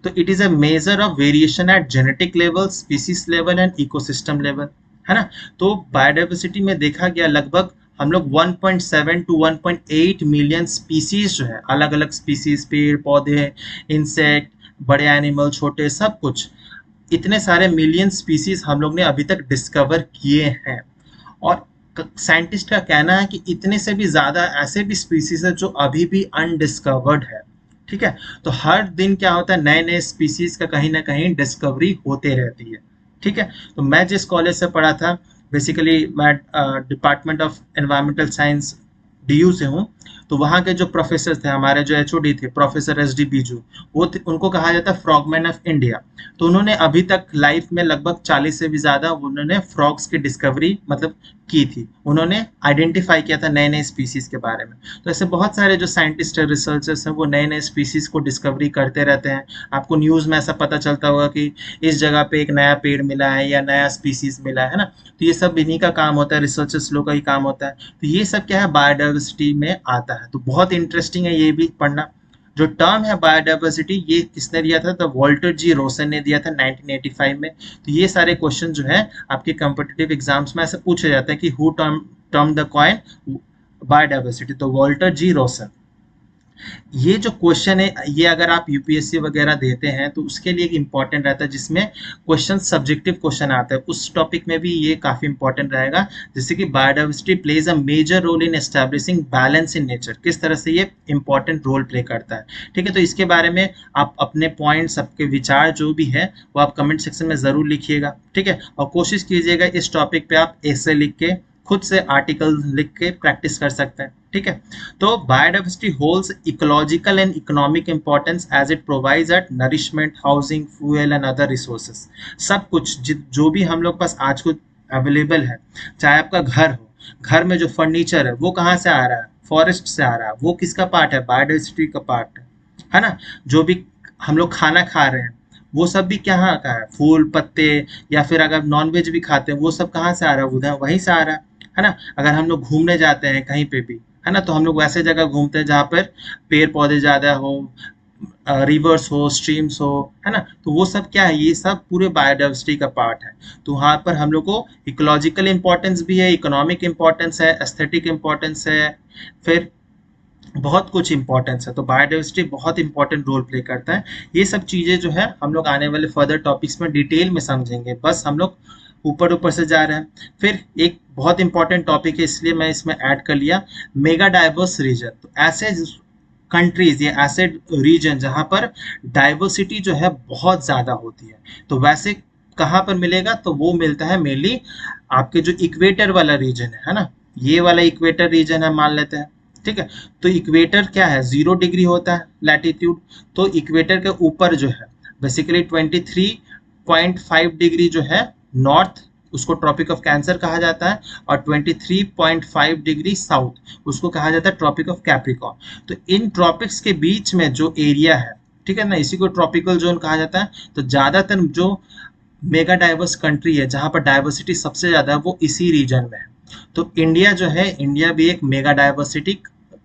तो it is a major of variation at genetic level, species level and ecosystem level, है ना। तो biodiversity में देखा गया लगभग हम लोग 1.7 टू 1.8 मिलियन स्पीसीज जो है, अलग अलग स्पीसीज, पेड़ पौधे, इंसेक्ट, बड़े एनिमल, छोटे, सब कुछ, इतने सारे मिलियन स्पीसीज हम लोग ने अभी तक डिस्कवर किए हैं। और साइंटिस्ट का कहना है कि इतने से भी ज्यादा ऐसे भी स्पीसीज है जो अभी भी अनडिस्कवर्ड है। ठीक है, तो हर दिन क्या होता है, नए नए स्पीसीज का कहीं ना कहीं डिस्कवरी होते रहती है। ठीक है, तो मैं जिस कॉलेज से पढ़ा था, बेसिकली मैं department of environmental science DU से हूँ। तो वहाँ के जो प्रोफेसर थे, हमारे जो एचओडी थे, प्रोफेसर एस डी बीजू, वो उनको कहा जाता है फ्रॉगमैन ऑफ इंडिया। तो उन्होंने अभी तक लाइफ में लगभग 40 से भी ज्यादा उन्होंने फ्रॉग्स की डिस्कवरी मतलब की थी, उन्होंने आइडेंटिफाई किया था नए नए स्पीसीज के बारे में। तो ऐसे बहुत सारे जो साइंटिस्ट है, रिसर्चर्स हैं, वो नए नए स्पीसीज को डिस्कवरी करते रहते हैं। आपको न्यूज में ऐसा पता चलता होगा कि इस जगह पे एक नया पेड़ मिला है या नया स्पीसीज मिला है ना। तो ये सब इन्हीं का काम होता है, रिसर्चर्स लोग का ही काम होता है। तो ये सब क्या है, बायोडाइवर्सिटी में आता है। तो बहुत इंटरेस्टिंग है ये भी पढ़ना। जो टर्म है बायोडाइवर्सिटी, ये किसने दिया था, तो वॉल्टर जी रोसन ने दिया था 1985 में। तो ये सारे क्वेश्चन जो है आपके कॉम्पिटिटिव एग्जाम्स में ऐसे पूछे जाते हैं कि who term the coin biodiversity, तो वॉल्टर जी रोसन। ये जो क्वेश्चन है, ये अगर आप यूपीएससी वगैरह देते हैं तो उसके लिए एक इंपॉर्टेंट रहता है, जिसमें क्वेश्चन सब्जेक्टिव क्वेश्चन आता है, उस टॉपिक में भी ये काफी इंपॉर्टेंट रहेगा। जैसे कि biodiversity plays a major role in establishing balance in nature, किस तरह से ये इंपॉर्टेंट रोल प्ले करता है। ठीक है, तो इसके बारे में आप अपने पॉइंट्स, आपके विचार जो भी है वो आप कमेंट सेक्शन में जरूर लिखिएगा। ठीक है, और कोशिश कीजिएगा इस टॉपिक पे आप ऐसे लिख के, खुद से आर्टिकल लिख के प्रैक्टिस कर सकते हैं। ठीक है, तो biodiversity holds ecological and economic importance as it provides at nourishment, housing, fuel and other resources. सब कुछ जो भी हम लोग पास आज को अवेलेबल है, चाहे आपका घर हो, घर में जो फर्नीचर है वो कहाँ से आ रहा है, फॉरेस्ट से आ रहा है, वो किसका पार्ट है, बायोडाइवर्सिटी का पार्ट है ना। जो भी हम लोग खाना खा रहे हैं वो सब भी कहाँ का है, फूल पत्ते, या फिर अगर नॉनवेज भी खाते हैं वो सब कहाँ से आ रहा है, उधर वहीं से आ रहा है ना। अगर हम लोग घूमने जाते हैं कहीं पे भी, है ना, तो हम लोग वैसे जगह घूमते हैं जहाँ पर पेड़ पौधे ज्यादा हो, रिवर्स हो, स्ट्रीम्स हो, है ना। तो वो सब क्या है, ये सब पूरे बायोडाइवर्सिटी का पार्ट है। तो वहाँ पर हम लोग को इकोलॉजिकल इंपॉर्टेंस भी है, इकोनॉमिक इंपॉर्टेंस है, एस्थेटिक इंपॉर्टेंस है, फिर बहुत कुछ इंपॉर्टेंस है। तो बायोडाइवर्सिटी बहुत इंपॉर्टेंट रोल प्ले करता है। ये सब चीज़ें जो है हम लोग आने वाले फर्दर टॉपिक्स में डिटेल में समझेंगे, बस हम लोग ऊपर ऊपर से जा रहे हैं। फिर एक बहुत इंपॉर्टेंट टॉपिक है, इसलिए मैं इसमें ऐड कर लिया, मेगा डाइवर्स रीजन। तो ऐसे कंट्रीज या ऐसे रीजन जहाँ पर डाइवर्सिटी जो है बहुत ज़्यादा होती है, तो वैसे कहाँ पर मिलेगा, तो वो मिलता है मेनली आपके जो इक्वेटर वाला रीजन है ना, ये वाला इक्वेटर रीजन है मान लेते हैं, ठीक है। तो इक्वेटर क्या है, 0 डिग्री होता है लैटिट्यूड। तो इक्वेटर के ऊपर जो है बेसिकली 23.5 डिग्री जो है नॉर्थ, उसको ट्रॉपिक ऑफ कैंसर कहा जाता है, और 23.5 डिग्री साउथ उसको कहा जाता है ट्रॉपिक ऑफ कैप्रिकॉर्न। तो इन ट्रॉपिक्स के बीच में जो एरिया है, ठीक है ना, इसी को ट्रॉपिकल जोन कहा जाता है। तो ज़्यादातर जो मेगा डाइवर्स कंट्री है जहाँ पर डाइवर्सिटी सबसे ज़्यादा है वो इसी रीजन में है। तो इंडिया जो है, इंडिया भी एक मेगा डाइवर्सिटी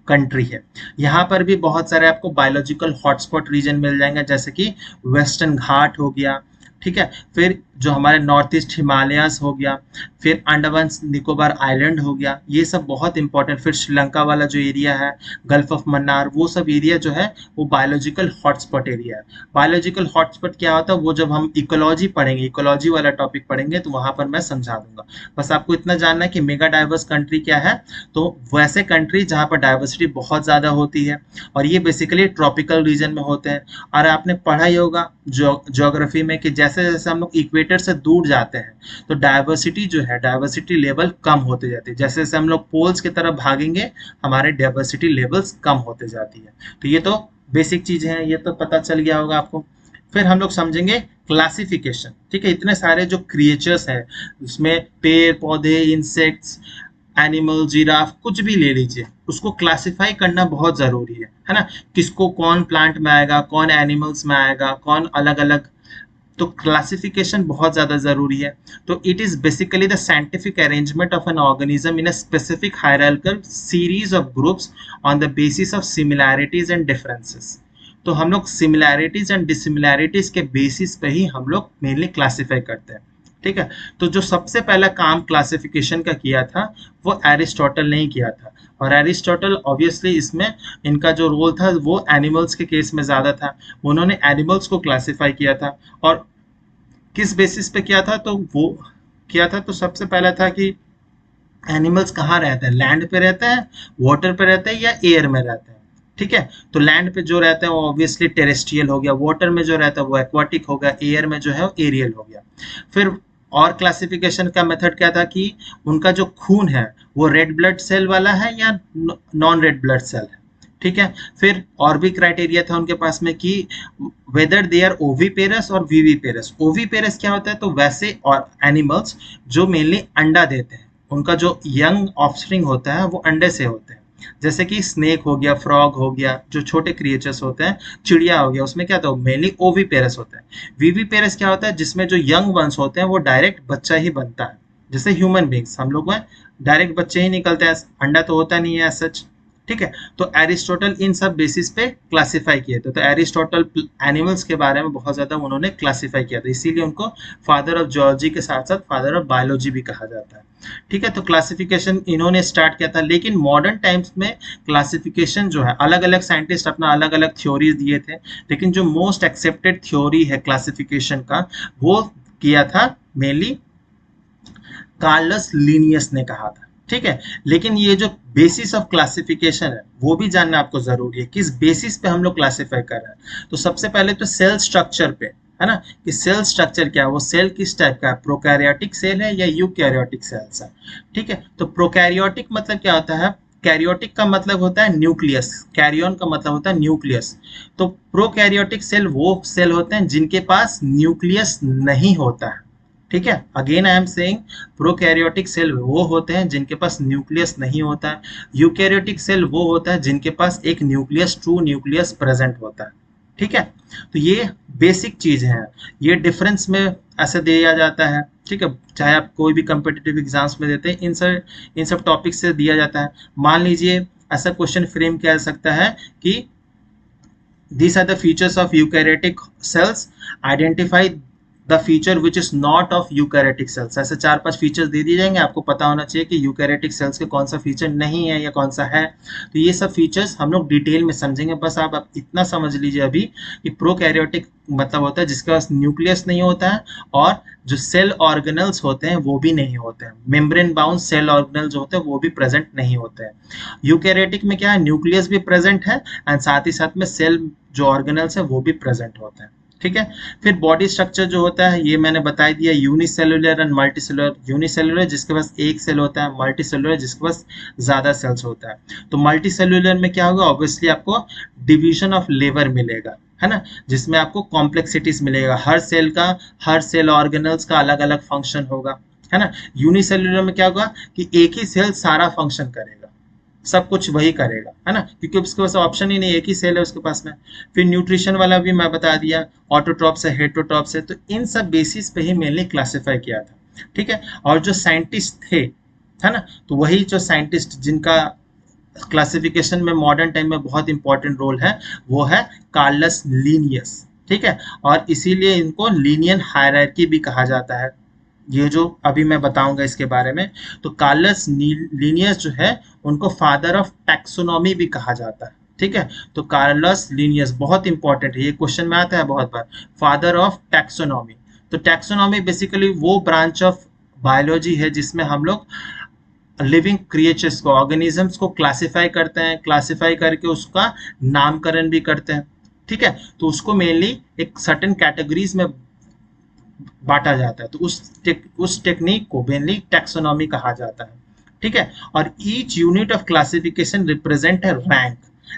कंट्री है। यहाँ पर भी बहुत सारे आपको बायोलॉजिकल हॉटस्पॉट रीजन मिल जाएंगे, जैसे कि वेस्टर्न घाट हो गया, ठीक है। फिर जो हमारे नॉर्थ ईस्ट हिमालयास हो गया, फिर अंडमान निकोबार आइलैंड हो गया, ये सब बहुत इंपॉर्टेंट। फिर श्रीलंका वाला जो एरिया है, गल्फ ऑफ मन्नार, वो सब एरिया जो है वो बायोलॉजिकल हॉटस्पॉट एरिया है। बायोलॉजिकल हॉटस्पॉट क्या होता है, वो जब हम इकोलॉजी पढ़ेंगे, इकोलॉजी वाला टॉपिक पढ़ेंगे, तो वहां पर मैं समझा दूंगा। बस आपको इतना जानना है कि मेगा डाइवर्स कंट्री क्या है। तो वैसे कंट्री जहाँ पर डाइवर्सिटी बहुत ज़्यादा होती है, और ये बेसिकली ट्रॉपिकल रीजन में होते हैं। और आपने पढ़ा ही होगा ज्योग्राफी में कि जैसे जैसे हम लोग इक्वेटर से दूर जाते हैं, तो डाइवर्सिटी जो है, डाइवर्सिटी लेवल कम होते जाती है। जैसे जैसे हम लोग पोल्स की तरफ भागेंगे, हमारे डाइवर्सिटी लेवल्स कम होते जाती है। तो ये तो बेसिक चीज़ें हैं, ये तो पता चल गया होगा आपको। फिर हम लोग समझेंगे क्लासिफिकेशन, ठीक है। इतने सारे जो क्रिएचर्स हैं, उसमें पेड़ पौधे, इंसेक्ट्स, एनिमल, जिराफ, कुछ भी ले लीजिए, उसको क्लासिफाई करना बहुत ज़रूरी है ना। किसको कौन प्लांट में आएगा, कौन एनिमल्स में आएगा, कौन अलग अलग, तो क्लासिफिकेशन बहुत ज़्यादा ज़रूरी है। तो it is basically the scientific arrangement of an organism in a specific hierarchical series of groups on the basis of similarities and differences. तो हम लोग सिमिलैरिटीज एंड डिसिमिलैरिटीज के बेसिस पे ही हम लोग मेनली क्लासिफाई करते हैं, ठीक है। तो जो सबसे पहला काम क्लासिफिकेशन का किया था वो एरिस्टोटल ने ही किया था। और एरिस्टोटल ऑब्वियसली इसमें इनका जो रोल था वो एनिमल्स के केस में ज़्यादा था। उन्होंने एनिमल्स को क्लासिफाई किया था। और किस बेसिस पे किया था, तो वो किया था, तो सबसे पहला था कि एनिमल्स कहाँ रहते हैं, लैंड पे रहते हैं, वाटर पे रहते हैं, या एयर में रहते हैं, ठीक है। तो लैंड पे जो रहते हैं वो ऑब्वियसली टेरेस्ट्रियल हो गया, वाटर में जो रहता है वो एक्वाटिक हो गया, एयर में जो है वो एरियल हो गया। फिर और क्लासिफिकेशन का मेथड क्या था कि उनका जो खून है वो रेड ब्लड सेल वाला है या नॉन रेड ब्लड सेल है, ठीक है। फिर और भी क्राइटेरिया था उनके पास में कि वेदर दे आर ओवीपेरस और वीवीपेरस। ओवीपेरस क्या होता है, तो वैसे और एनिमल्स जो मेनली अंडा देते हैं, उनका जो यंग ऑफस्प्रिंग होता है वो अंडे से होते हैं। जैसे कि स्नेक हो गया, फ्रॉग हो गया, जो छोटे क्रिएचर्स होते हैं, चिड़िया हो गया, उसमें क्या होता है, मेनली ओवीपेरस होता है। वीवीपेरस क्या होता है, जिसमें जो यंग वंस होते हैं वो डायरेक्ट बच्चा ही बनता है। जैसे ह्यूमन बींग्स, हम लोग में डायरेक्ट बच्चे ही निकलते हैं, अंडा तो होता नहीं है सच, ठीक है। तो एरिस्टोटल इन सब बेसिस पे क्लासिफाई किए थे। तो एरिस्टोटल एनिमल्स के बारे में बहुत ज़्यादा उन्होंने क्लासिफाई किया था, इसीलिए उनको फादर ऑफ जियोलॉजी के साथ साथ फादर ऑफ बायोलॉजी भी कहा जाता है, ठीक है। तो क्लासिफिकेशन इन्होंने स्टार्ट किया था। लेकिन मॉडर्न टाइम्स में क्लासिफिकेशन जो है, अलग अलग साइंटिस्ट अपना अलग अलग थ्योरीज दिए थे, लेकिन जो मोस्ट एक्सेप्टेड थ्योरी है क्लासिफिकेशन का, वो किया था मेनली कार्लस लिनियस ने कहा था, ठीक है। लेकिन ये जो बेसिस ऑफ क्लासिफिकेशन है वो भी जानना आपको जरूरी है, किस बेसिस पे हम लोग क्लासिफाई कर रहे हैं। तो सबसे पहले तो सेल स्ट्रक्चर पे, है ना, कि सेल स्ट्रक्चर क्या है, वो सेल किस टाइप का है, प्रोकैरियोटिक सेल है या यूकैरियोटिक सेल्स है, ठीक है। तो प्रोकैरियोटिक मतलब क्या होता है, कैरियोटिक का मतलब होता है न्यूक्लियस, कैरियन का मतलब होता है न्यूक्लियस। तो प्रोकैरियोटिक सेल वो सेल होते हैं जिनके पास न्यूक्लियस नहीं होता है, ठीक है। Again I am saying, prokaryotic cell वो होते हैं जिनके पास न्यूक्लियस नहीं होता है। यूकैरियोटिक सेल वो होता है जिनके पास एक न्यूक्लियस, ट्रू न्यूक्लियस प्रेजेंट होता है, ठीक है। तो ये बेसिक चीज है, ये डिफरेंस में ऐसे दिया जाता है, ठीक है। चाहे आप कोई भी कम्पिटिटिव एग्जाम्स में देते हैं, इन सब टॉपिक से दिया जाता है। मान लीजिए ऐसा क्वेश्चन फ्रेम किया जा सकता है कि these are the features of eukaryotic cells, identify the feature which is not of eukaryotic cells. ऐसे 4-5 फीचर्स दे दिए जाएंगे, आपको पता होना चाहिए कि यूकैरियोटिक सेल्स के कौन सा फीचर नहीं है या कौन सा है। तो ये सब फीचर्स हम लोग डिटेल में समझेंगे। बस आप इतना समझ लीजिए अभी कि प्रोकैरियोटिक मतलब होता है जिसके पास न्यूक्लियस नहीं होता है और जो सेल ऑर्गेनल्स होते हैं वो भी नहीं होते हैं, मेम्ब्रेन बाउंड सेल ऑर्गेनल जो होते हैं वो भी प्रेजेंट नहीं होते हैं। यूकैरियोटिक में क्या है, न्यूक्लियस भी प्रेजेंट है एंड साथ ही साथ में सेल जो ऑर्गेनल्स है वो भी प्रेजेंट होते हैं। ठीक है, फिर बॉडी स्ट्रक्चर जो होता है ये मैंने बता दिया, यूनिसेलुलर एंड मल्टीसेलुलर। यूनिसेलुलर जिसके पास एक सेल होता है, मल्टीसेलुलर जिसके पास ज्यादा सेल्स होता है। तो मल्टीसेलुलर में क्या होगा, ऑब्वियसली आपको डिवीजन ऑफ लेबर मिलेगा, है ना, जिसमें आपको कॉम्प्लेक्सिटीज मिलेगा, हर सेल का, हर सेल ऑर्गेनल्स का अलग अलग फंक्शन होगा, है ना। यूनिसेलुलर में क्या होगा कि एक ही सेल सारा फंक्शन करेगा, सब कुछ वही करेगा, है ना, क्योंकि उसके पास ऑप्शन ही नहीं, एक ही सेल है उसके पास में। फिर न्यूट्रिशन वाला भी मैं बता दिया, ऑटोट्रॉप्स है, हेटरोट्रॉप्स है, तो इन सब बेसिस पे ही मेनली क्लासिफाई किया था। ठीक है, और जो साइंटिस्ट थे, है ना, तो वही जो साइंटिस्ट जिनका क्लासिफिकेशन में मॉडर्न टाइम में बहुत इंपॉर्टेंट रोल है वो है कार्लस लिनियस। ठीक है, और इसीलिए इनको लीनियन हायरार्की भी कहा जाता है, ये जो अभी मैं बताऊंगा इसके बारे में। तो कार्लस लिनियस जो है उनको फादर ऑफ टैक्सोनॉमी भी कहा जाता है। ठीक है, तो कार्लस लिनियस बहुत इंपॉर्टेंट है, ये क्वेश्चन में आता है बहुत बार, फादर ऑफ टैक्सोनॉमी। तो टैक्सोनॉमी बेसिकली वो ब्रांच ऑफ बायोलॉजी है जिसमें हम लोग लिविंग क्रिएचर्स को, ऑर्गेनिजम्स को क्लासिफाई करते हैं, क्लासिफाई करके उसका नामकरण भी करते हैं। ठीक है, तो उसको मेनली एक सर्टेन कैटेगरीज में बांटा जाता है, तो उस टेक्निक को मेनली टैक्सोनॉमी कहा जाता है। ठीक है, और each unit of classification represent है rank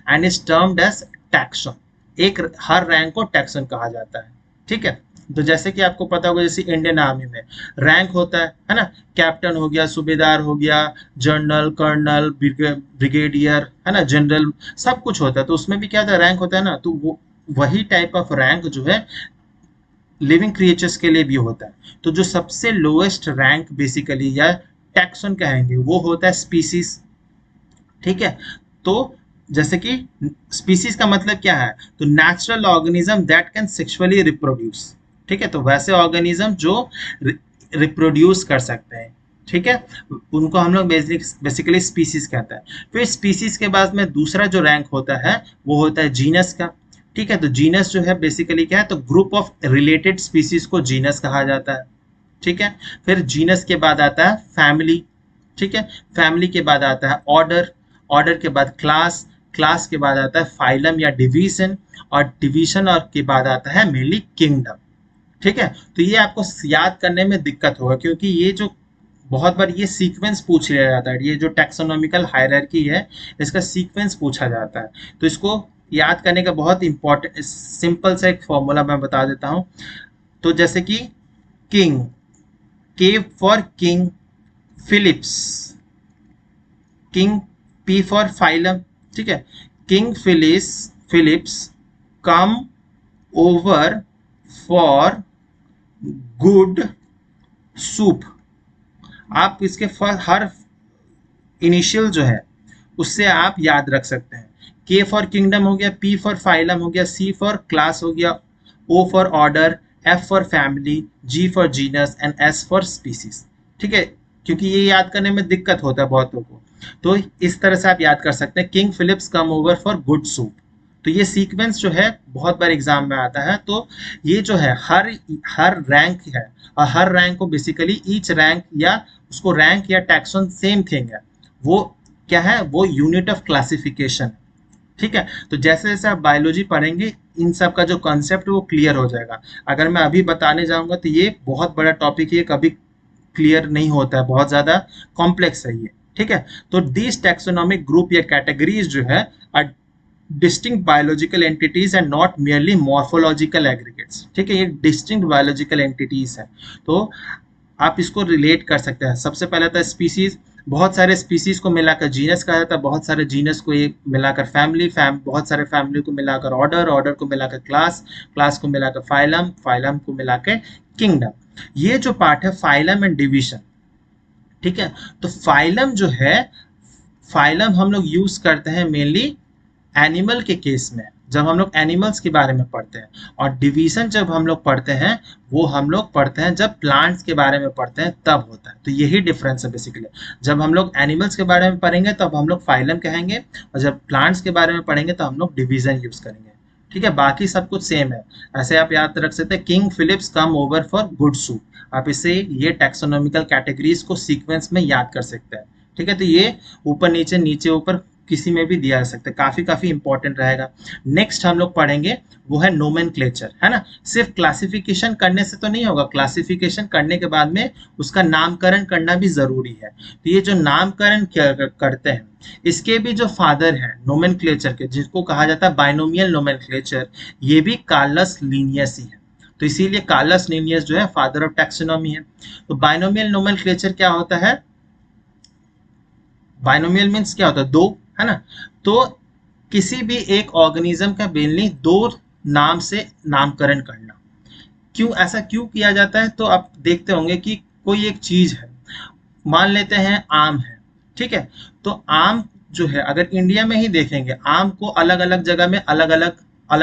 and is termed as taxon. एक हर रैंक को टैक्सन कहा जाता है। ठीक है, तो जैसे कि आपको पता होगा, जैसे इंडियन आर्मी में रैंक होता है ना, कैप्टन हो गया, सूबेदार हो गया, जनरल, कर्नल, ब्रिगेडियर, है ना, जनरल, सब कुछ होता है। तो उसमें भी क्या होता है, रैंक होता है ना, तो वो वही टाइप ऑफ रैंक जो है लिविंग क्रिएचर्स के लिए भी होता है। तो जो सबसे लोएस्ट रैंक बेसिकली या टैक्सन कहेंगे वो होता है स्पीसीज। ठीक है, तो जैसे कि स्पीसीज का मतलब क्या है, तो natural organism that can sexually reproduce. ठीक है, तो वैसे ऑर्गेनिज्म जो रिप्रोड्यूस कर सकते हैं। ठीक है, उनको हम लोग बेसिकली स्पीसीज कहते हैं। फिर स्पीसीज के बाद में दूसरा जो रैंक होता है वो होता है जीनस का। ठीक है, तो जीनस जो है बेसिकली क्या है, तो ग्रुप ऑफ रिलेटेड स्पीसीज को जीनस कहा जाता है। ठीक है, फिर जीनस के बाद आता है फैमिली। ठीक है, फैमिली के बाद आता है ऑर्डर, ऑर्डर के बाद क्लास, क्लास के बाद आता है फाइलम या डिवीजन, और डिवीजन और के बाद आता है मेनली किंगडम। ठीक है, तो ये आपको याद करने में दिक्कत होगा क्योंकि ये जो बहुत बार ये सीक्वेंस पूछ लिया जाता है, ये जो टैक्सोनॉमिकल हायरार्की है इसका सीक्वेंस पूछा जाता है। तो इसको याद करने का बहुत इंपॉर्टेंट सिंपल सा एक फॉर्मूला मैं बता देता हूं। तो जैसे कि king, K for king Philips, king P for phylum. ठीक है, king Philips come over for good soup. आप इसके हर इनिशियल जो है उससे आप याद रख सकते हैं। के फॉर किंगडम हो गया, पी फॉर फाइलम हो गया, सी फॉर क्लास हो गया, O for order, F for family, G for genus and S for species. ठीक है, क्योंकि ये याद करने में दिक्कत होता है बहुतों को, तो इस तरह से आप याद कर सकते हैं, king Philips come over for good soup. तो ये सीक्वेंस जो है बहुत बार एग्जाम में आता है। तो ये जो है हर रैंक है, और हर रैंक को बेसिकली ईच रैंक या उसको रैंक या टैक्सन सेम थिंग है, वो क्या है, वो यूनिट ऑफ क्लासिफिकेशन। ठीक है, तो जैसे जैसे आप बायोलॉजी पढ़ेंगे इन सब का जो कॉन्सेप्ट वो क्लियर हो जाएगा। अगर मैं अभी बताने जाऊंगा तो ये बहुत बड़ा टॉपिक है, कभी क्लियर नहीं होता है, बहुत ज्यादा कॉम्प्लेक्स है ये। ठीक है, तो दिस टैक्सोनॉमिक ग्रुप या कैटेगरीज जो है are distinct biological entities and not merely morphological aggregates. ठीक है, ये डिस्टिंक्ट बायोलॉजिकल एंटिटीज है। तो आप इसको रिलेट कर सकते हैं। सबसे पहले था स्पीसीज, बहुत सारे स्पीसीज को मिलाकर जीनस कहा जाता है, बहुत सारे जीनस को ये मिलाकर फैमिली, बहुत सारे फैमिली को मिलाकर ऑर्डर, ऑर्डर को मिलाकर क्लास, क्लास को मिलाकर फाइलम, फाइलम को मिलाकर किंगडम। ये जो पार्ट है फाइलम एंड डिवीजन। ठीक है, तो फाइलम जो है, फाइलम हम लोग यूज करते हैं मेनली एनिमल के केस में, जब हम लोग एनिमल्स के बारे में पढ़ते हैं, और डिवीजन जब हम लोग पढ़ते हैं वो हम लोग पढ़ते हैं जब प्लांट्स के बारे में पढ़ते हैं तब होता है। तो यही डिफरेंस है बेसिकली। जब हम लोग एनिमल्स के बारे में पढ़ेंगे तब हम लोग फाइलम कहेंगे, और जब प्लांट्स के बारे में पढ़ेंगे तो हम लोग डिवीजन यूज करेंगे। ठीक है, बाकी सब कुछ सेम है। ऐसे आप याद रख सकते हैं, king Philips come over for good soup. आप इसे ये टैक्सोनॉमिकल कैटेगरीज को सीक्वेंस में याद कर सकते हैं। ठीक है, तो ये ऊपर नीचे नीचे ऊपर किसी में भी दिया जा सकता है, काफी काफी इंपॉर्टेंट रहेगा। नेक्स्ट हम लोग पढ़ेंगे वो है नोमेनक्लेचर, है ना। सिर्फ क्लासिफिकेशन करने से तो नहीं होगा, क्लासिफिकेशन करने के बाद में उसका नामकरण करना भी जरूरी है। तो ये जो नामकरण करते हैं, इसके भी जो फादर हैं नोमेनक्लेचर के, जिसको कहा जाता है बाइनोमियल नोमेनक्लेचर, ये भी कार्लस लिनियस ही है। तो इसीलिए कार्लस लिनियस जो है फादर ऑफ टैक्सोनॉमी है। तो बाइनोमियल नोमेनक्लेचर क्या होता है? बाइनोमियल मीन्स क्या होता है? दो, है ना। तो किसी भी एक ऑर्गेनिज्म का मेनली दो नाम से नामकरण करना। क्यों ऐसा क्यों किया जाता है? तो आप देखते होंगे कि कोई एक चीज है, मान लेते हैं आम है, ठीक है। तो आम जो है, अगर इंडिया में ही देखेंगे, आम को अलग अलग जगह में अलग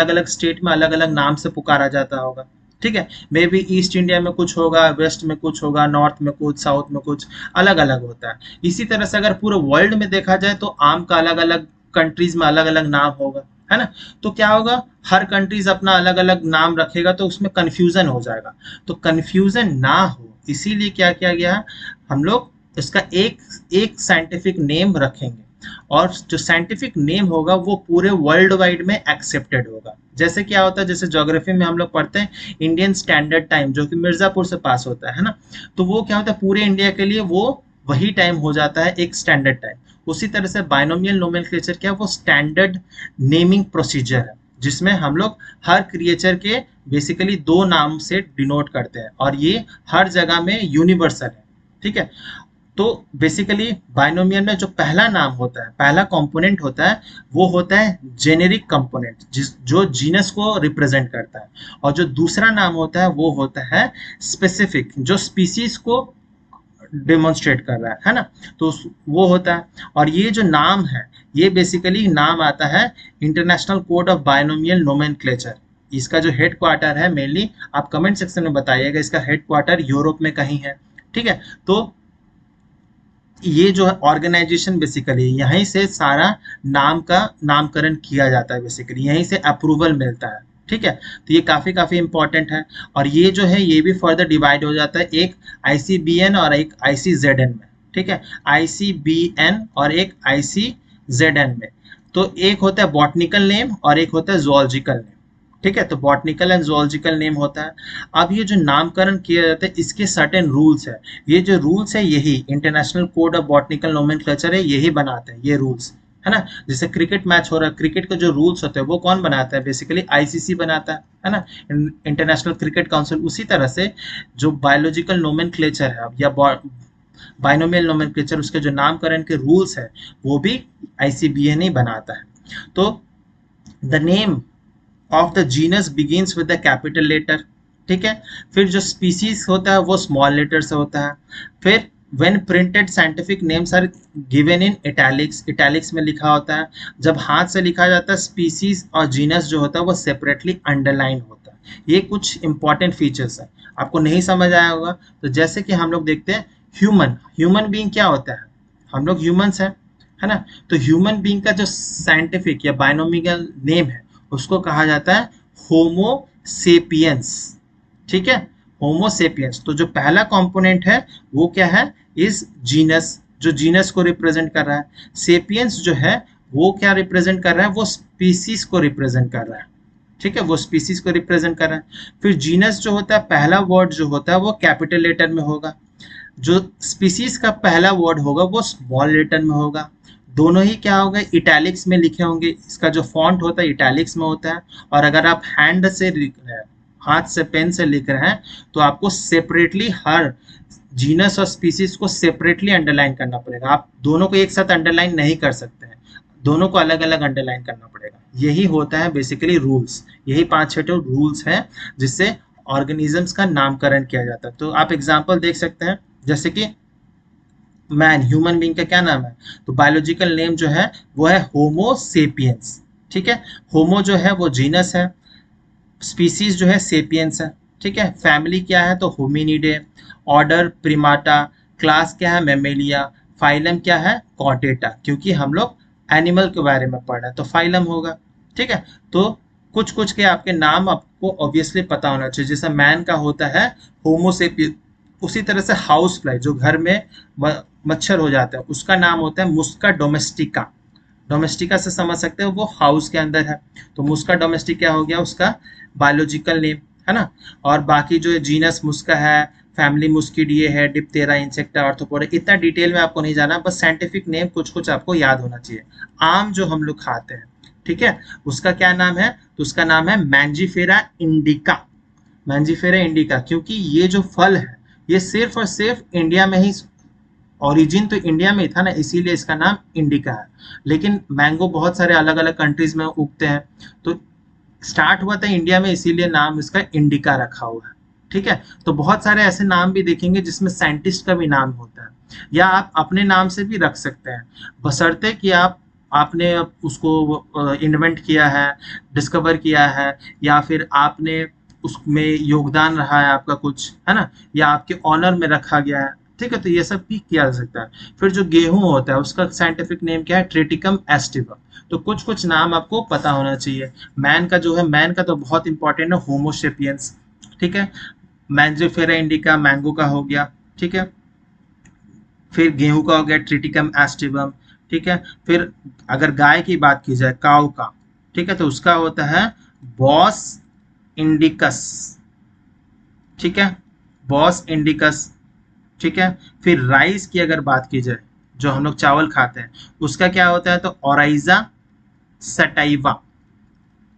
अलग स्टेट में अलग अलग नाम से पुकारा जाता होगा। ठीक है, मे बी ईस्ट इंडिया में कुछ होगा, वेस्ट में कुछ होगा, नॉर्थ में कुछ, साउथ में कुछ, अलग अलग होता है। इसी तरह से अगर पूरे वर्ल्ड में देखा जाए तो आम का अलग अलग कंट्रीज में अलग अलग नाम होगा, है ना। तो क्या होगा, हर कंट्रीज अपना अलग अलग नाम रखेगा तो उसमें कंफ्यूजन हो जाएगा। तो कंफ्यूजन ना हो इसीलिए क्या किया गया, हम लोग इसका एक साइंटिफिक नेम रखेंगे, और जो साइंटिफिक नेम होगा वो पूरे वर्ल्ड वाइड में एक्सेप्टेड होगा। जैसे क्या होता है, जैसे ज्योग्राफी में हम लोग पढ़ते हैं इंडियन स्टैंडर्ड टाइम, जो कि मिर्जापुर से पास होता है ना। तो वो क्या होता है, पूरे इंडिया के लिए वो वही टाइम हो जाता है, एक स्टैंडर्ड टाइम। उसी तरह से बाइनोमियल नोमेनक्लेचर क्या है, वो स्टैंडर्ड नेमिंग प्रोसीजर है, जिसमें हम लोग हर क्रिएचर के बेसिकली दो नाम से डिनोट करते हैं, और ये हर जगह में यूनिवर्सल है। ठीक है, तो बेसिकली बाइनोमियल में जो पहला नाम होता है, पहला कंपोनेंट होता है, वो होता है जेनेरिक कंपोनेंट, जो जीनस को रिप्रेजेंट करता है। और जो दूसरा नाम होता है वो होता है स्पेसिफिक, जो स्पीसीज को डेमोन्स्ट्रेट कर रहा है ना। तो वो होता है, और ये जो नाम है, ये बेसिकली नाम आता है international code of binomial nomenclature. इसका जो हेड क्वार्टर है, मेनली आप कमेंट सेक्शन में बताइएगा, इसका हेड क्वार्टर यूरोप में कहीं है। ठीक है, तो ये जो है ऑर्गेनाइजेशन बेसिकली यहीं से सारा नाम का नामकरण किया जाता है, बेसिकली यहीं से अप्रूवल मिलता है। ठीक है, तो ये काफी काफी इंपॉर्टेंट है। और ये जो है ये भी फर्दर डिवाइड हो जाता है, एक आईसीबीएन और एक आईसीजेडएन में। ठीक है, आईसीबीएन और एक आईसीजेडएन में। तो एक होता है बॉटनिकल नेम और एक होता है जूलॉजिकल नेम। ठीक है, तो बॉटनिकल एंड जूलॉजिकल नेम होता है। अब ये जो नामकरण किया जाता है, इसके सर्टेन रूल्स है। ये जो रूल्स है, यही international code of botanical nomenclature है, यही बनाते हैं ये रूल्स, है ना। जैसे क्रिकेट मैच हो रहा है, क्रिकेट के जो रूल्स होते हैं वो कौन बनाता है? बेसिकली आईसीसी बनाता है ना, इंटरनेशनल क्रिकेट काउंसिल। उसी तरह से जो बायोलॉजिकल नोमेनक्लेचर है या बाइनोमियल नोमेनक्लेचर, उसके जो नामकरण के रूल्स है वो भी आईसीबीएन ही बनाता है। तो the name of the genus begins with the capital letter. ठीक है, फिर जो स्पीसीज होता है वो स्मॉल लेटर से होता है। फिर when printed scientific names are given in italics, italics में लिखा होता है। जब हाथ से लिखा जाता है, स्पीसीज और जीनस जो होता है वो सेपरेटली अंडरलाइन होता है। ये कुछ इंपॉर्टेंट फीचर्स है, आपको नहीं समझ आया होगा। तो जैसे कि हम लोग देखते हैं ह्यूमन बीइंग क्या होता है, हम लोग ह्यूमंस हैं, है ना। तो ह्यूमन बीइंग का जो साइंटिफिक या बाइनोमियल नेम है उसको कहा जाता है होमो सेपियंस। ठीक है, होमो सेपियंस। तो जो पहला कंपोनेंट है वो क्या है, इस जीनस, जो जीनस को रिप्रेजेंट कर रहा है। सेपियंस जो है वो क्या रिप्रेजेंट कर रहा है, वो स्पीसीज को रिप्रेजेंट कर रहा है। ठीक है, वो स्पीसीज को रिप्रेजेंट कर रहा है। फिर जीनस जो होता है, पहला वर्ड जो होता है वो कैपिटल लेटर में होगा, जो स्पीसीज का पहला वर्ड होगा वो स्मॉल लेटर में होगा। दोनों ही क्या होगा, इटैलिक्स में लिखे होंगे। इसका जो फॉन्ट होता है इटैलिक्स में होता है। और अगर आप हैंड से लिख रहे हैं, हाथ से पेन से लिख रहे हैं, तो आपको सेपरेटली हर जीनस और स्पीसीज को सेपरेटली अंडरलाइन करना पड़ेगा। आप दोनों को एक साथ अंडरलाइन नहीं कर सकते हैं, दोनों को अलग अलग अंडरलाइन करना पड़ेगा। यही होता है बेसिकली रूल्स, यही 5-6 रूल्स हैं जिससे ऑर्गेनिजम्स का नामकरण किया जाता है। तो आप एग्जाम्पल देख सकते हैं, जैसे कि मैन, ह्यूमन बीइंग का क्या नाम है, तो बायोलॉजिकल नेम जो है वो है होमो सेपियंस। ठीक है। होमो जो है वो जीनस है, स्पीसीज जो है सेपियंस है, ठीक है। फैमिली क्या है तो होमिनिडे, ऑर्डर प्रिमाटा, क्लास क्या है मेमेलिया, फाइलम क्या है कॉर्डेटा, क्योंकि हम लोग एनिमल के बारे में पढ़ रहे हैं तो फाइलम होगा, ठीक है। तो कुछ कुछ के आपके नाम आपको ऑब्वियसली पता होना चाहिए, जैसे मैन का होता है होमोसेपियन, उसी तरह से हाउस फ्लाई जो घर में मच्छर हो जाता है उसका नाम होता है मुस्का डोमेस्टिका। डोमेस्टिका से समझ सकते हो वो हाउस के अंदर है, तो मुस्का डोमेस्टिक क्या हो गया उसका बायोलॉजिकल नेम, है ना। और बाकी जो जीनस मुस्का है, फैमिली मुस्किडिए है, डिप्टेरा, इंसेक्टा, आर्थ्रोपोडा, इतना डिटेल में आपको नहीं जाना, बस साइंटिफिक नेम कुछ कुछ आपको याद होना चाहिए। आम जो हम लोग खाते हैं, ठीक है, उसका क्या नाम है तो उसका नाम है मैंजीफेरा इंडिका। मैंजीफेरा इंडिका, क्योंकि ये जो फल है ये सिर्फ और सिर्फ इंडिया में ही, ओरिजिन तो इंडिया में ही था ना, इसीलिए इसका नाम इंडिका है। लेकिन मैंगो बहुत सारे अलग अलग कंट्रीज में उगते हैं, तो स्टार्ट हुआ था इंडिया में, इसीलिए नाम इसका इंडिका रखा हुआ है, ठीक है। तो बहुत सारे ऐसे नाम भी देखेंगे जिसमें साइंटिस्ट का भी नाम होता है, या आप अपने नाम से भी रख सकते हैं, बशर्ते कि आपने उसको इन्वेंट किया है, डिस्कवर किया है, या फिर आपने उसमें योगदान रहा है आपका कुछ, है ना, या आपके ऑनर में रखा गया है, ठीक है। तो ये सब भी किया जा सकता है। फिर जो गेहूं होता है उसका साइंटिफिक नेम क्या है, ट्रिटिकम एस्टिवम। तो कुछ कुछ नाम आपको पता होना चाहिए। मैन का जो है, मैन का तो बहुत इंपॉर्टेंट है होमोसेपियंस, ठीक है। मैंजिफेरा इंडिका मैंगो का हो गया, ठीक है। फिर गेहूं का हो गया ट्रिटिकम एस्टिवम, ठीक है। फिर अगर गाय की बात की जाए काऊ का, ठीक है, तो उसका होता है बॉस इंडिकस, ठीक है, बॉस इंडिकस, ठीक है। फिर राइस की अगर बात की जाए, जो हम लोग चावल खाते हैं, उसका क्या होता है तो ओराइजा सटाइवा।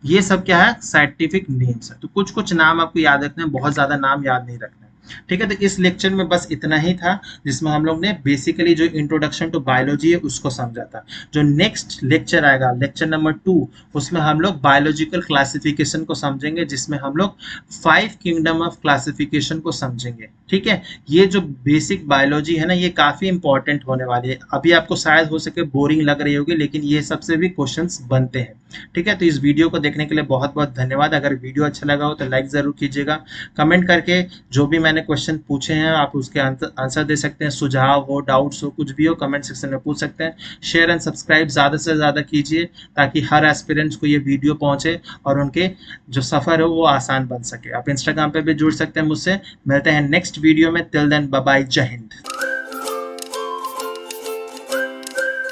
ये सब क्या है साइंटिफिक नेम्स है। तो कुछ कुछ नाम आपको याद रखने हैं, बहुत ज्यादा नाम याद नहीं रखना है, ठीक है। तो इस लेक्चर में बस इतना ही था, जिसमें हम लोग ने बेसिकली जो इंट्रोडक्शन टू बायोलॉजी है उसको समझा था। जो नेक्स्ट लेक्चर आएगा, लेक्चर नंबर 2, उसमें हम लोग बायोलॉजिकल क्लासिफिकेशन को समझेंगे, जिसमें हम लोग 5 किंगडम ऑफ क्लासिफिकेशन को समझेंगे, ठीक है। ये जो बेसिक बायोलॉजी है ना, ये काफी इंपॉर्टेंट होने वाली है। अभी आपको शायद हो सके बोरिंग लग रही होगी, लेकिन ये सबसे भी क्वेश्चंस बनते हैं, ठीक है। तो इस वीडियो को देखने के लिए बहुत बहुत धन्यवाद। अगर वीडियो अच्छा लगा हो तो लाइक जरूर कीजिएगा, कमेंट करके जो भी मैंने क्वेश्चन पूछे हैं आप उसके आंसर दे सकते हैं, सुझाव हो, डाउट्स हो, कुछ भी हो कमेंट सेक्शन में पूछ सकते हैं। शेयर एंड सब्सक्राइब ज़्यादा से ज़्यादा कीजिए, ताकि हर एस्पिरेंट्स को ये वीडियो पहुंचे और उनके जो सफ़र हो वो आसान बन सके। आप इंस्टाग्राम पे भी जुड़ सकते हैं मुझसे। मिलते हैं नेक्स्ट वीडियो में, टिल देन बाय बाय, जय हिंद।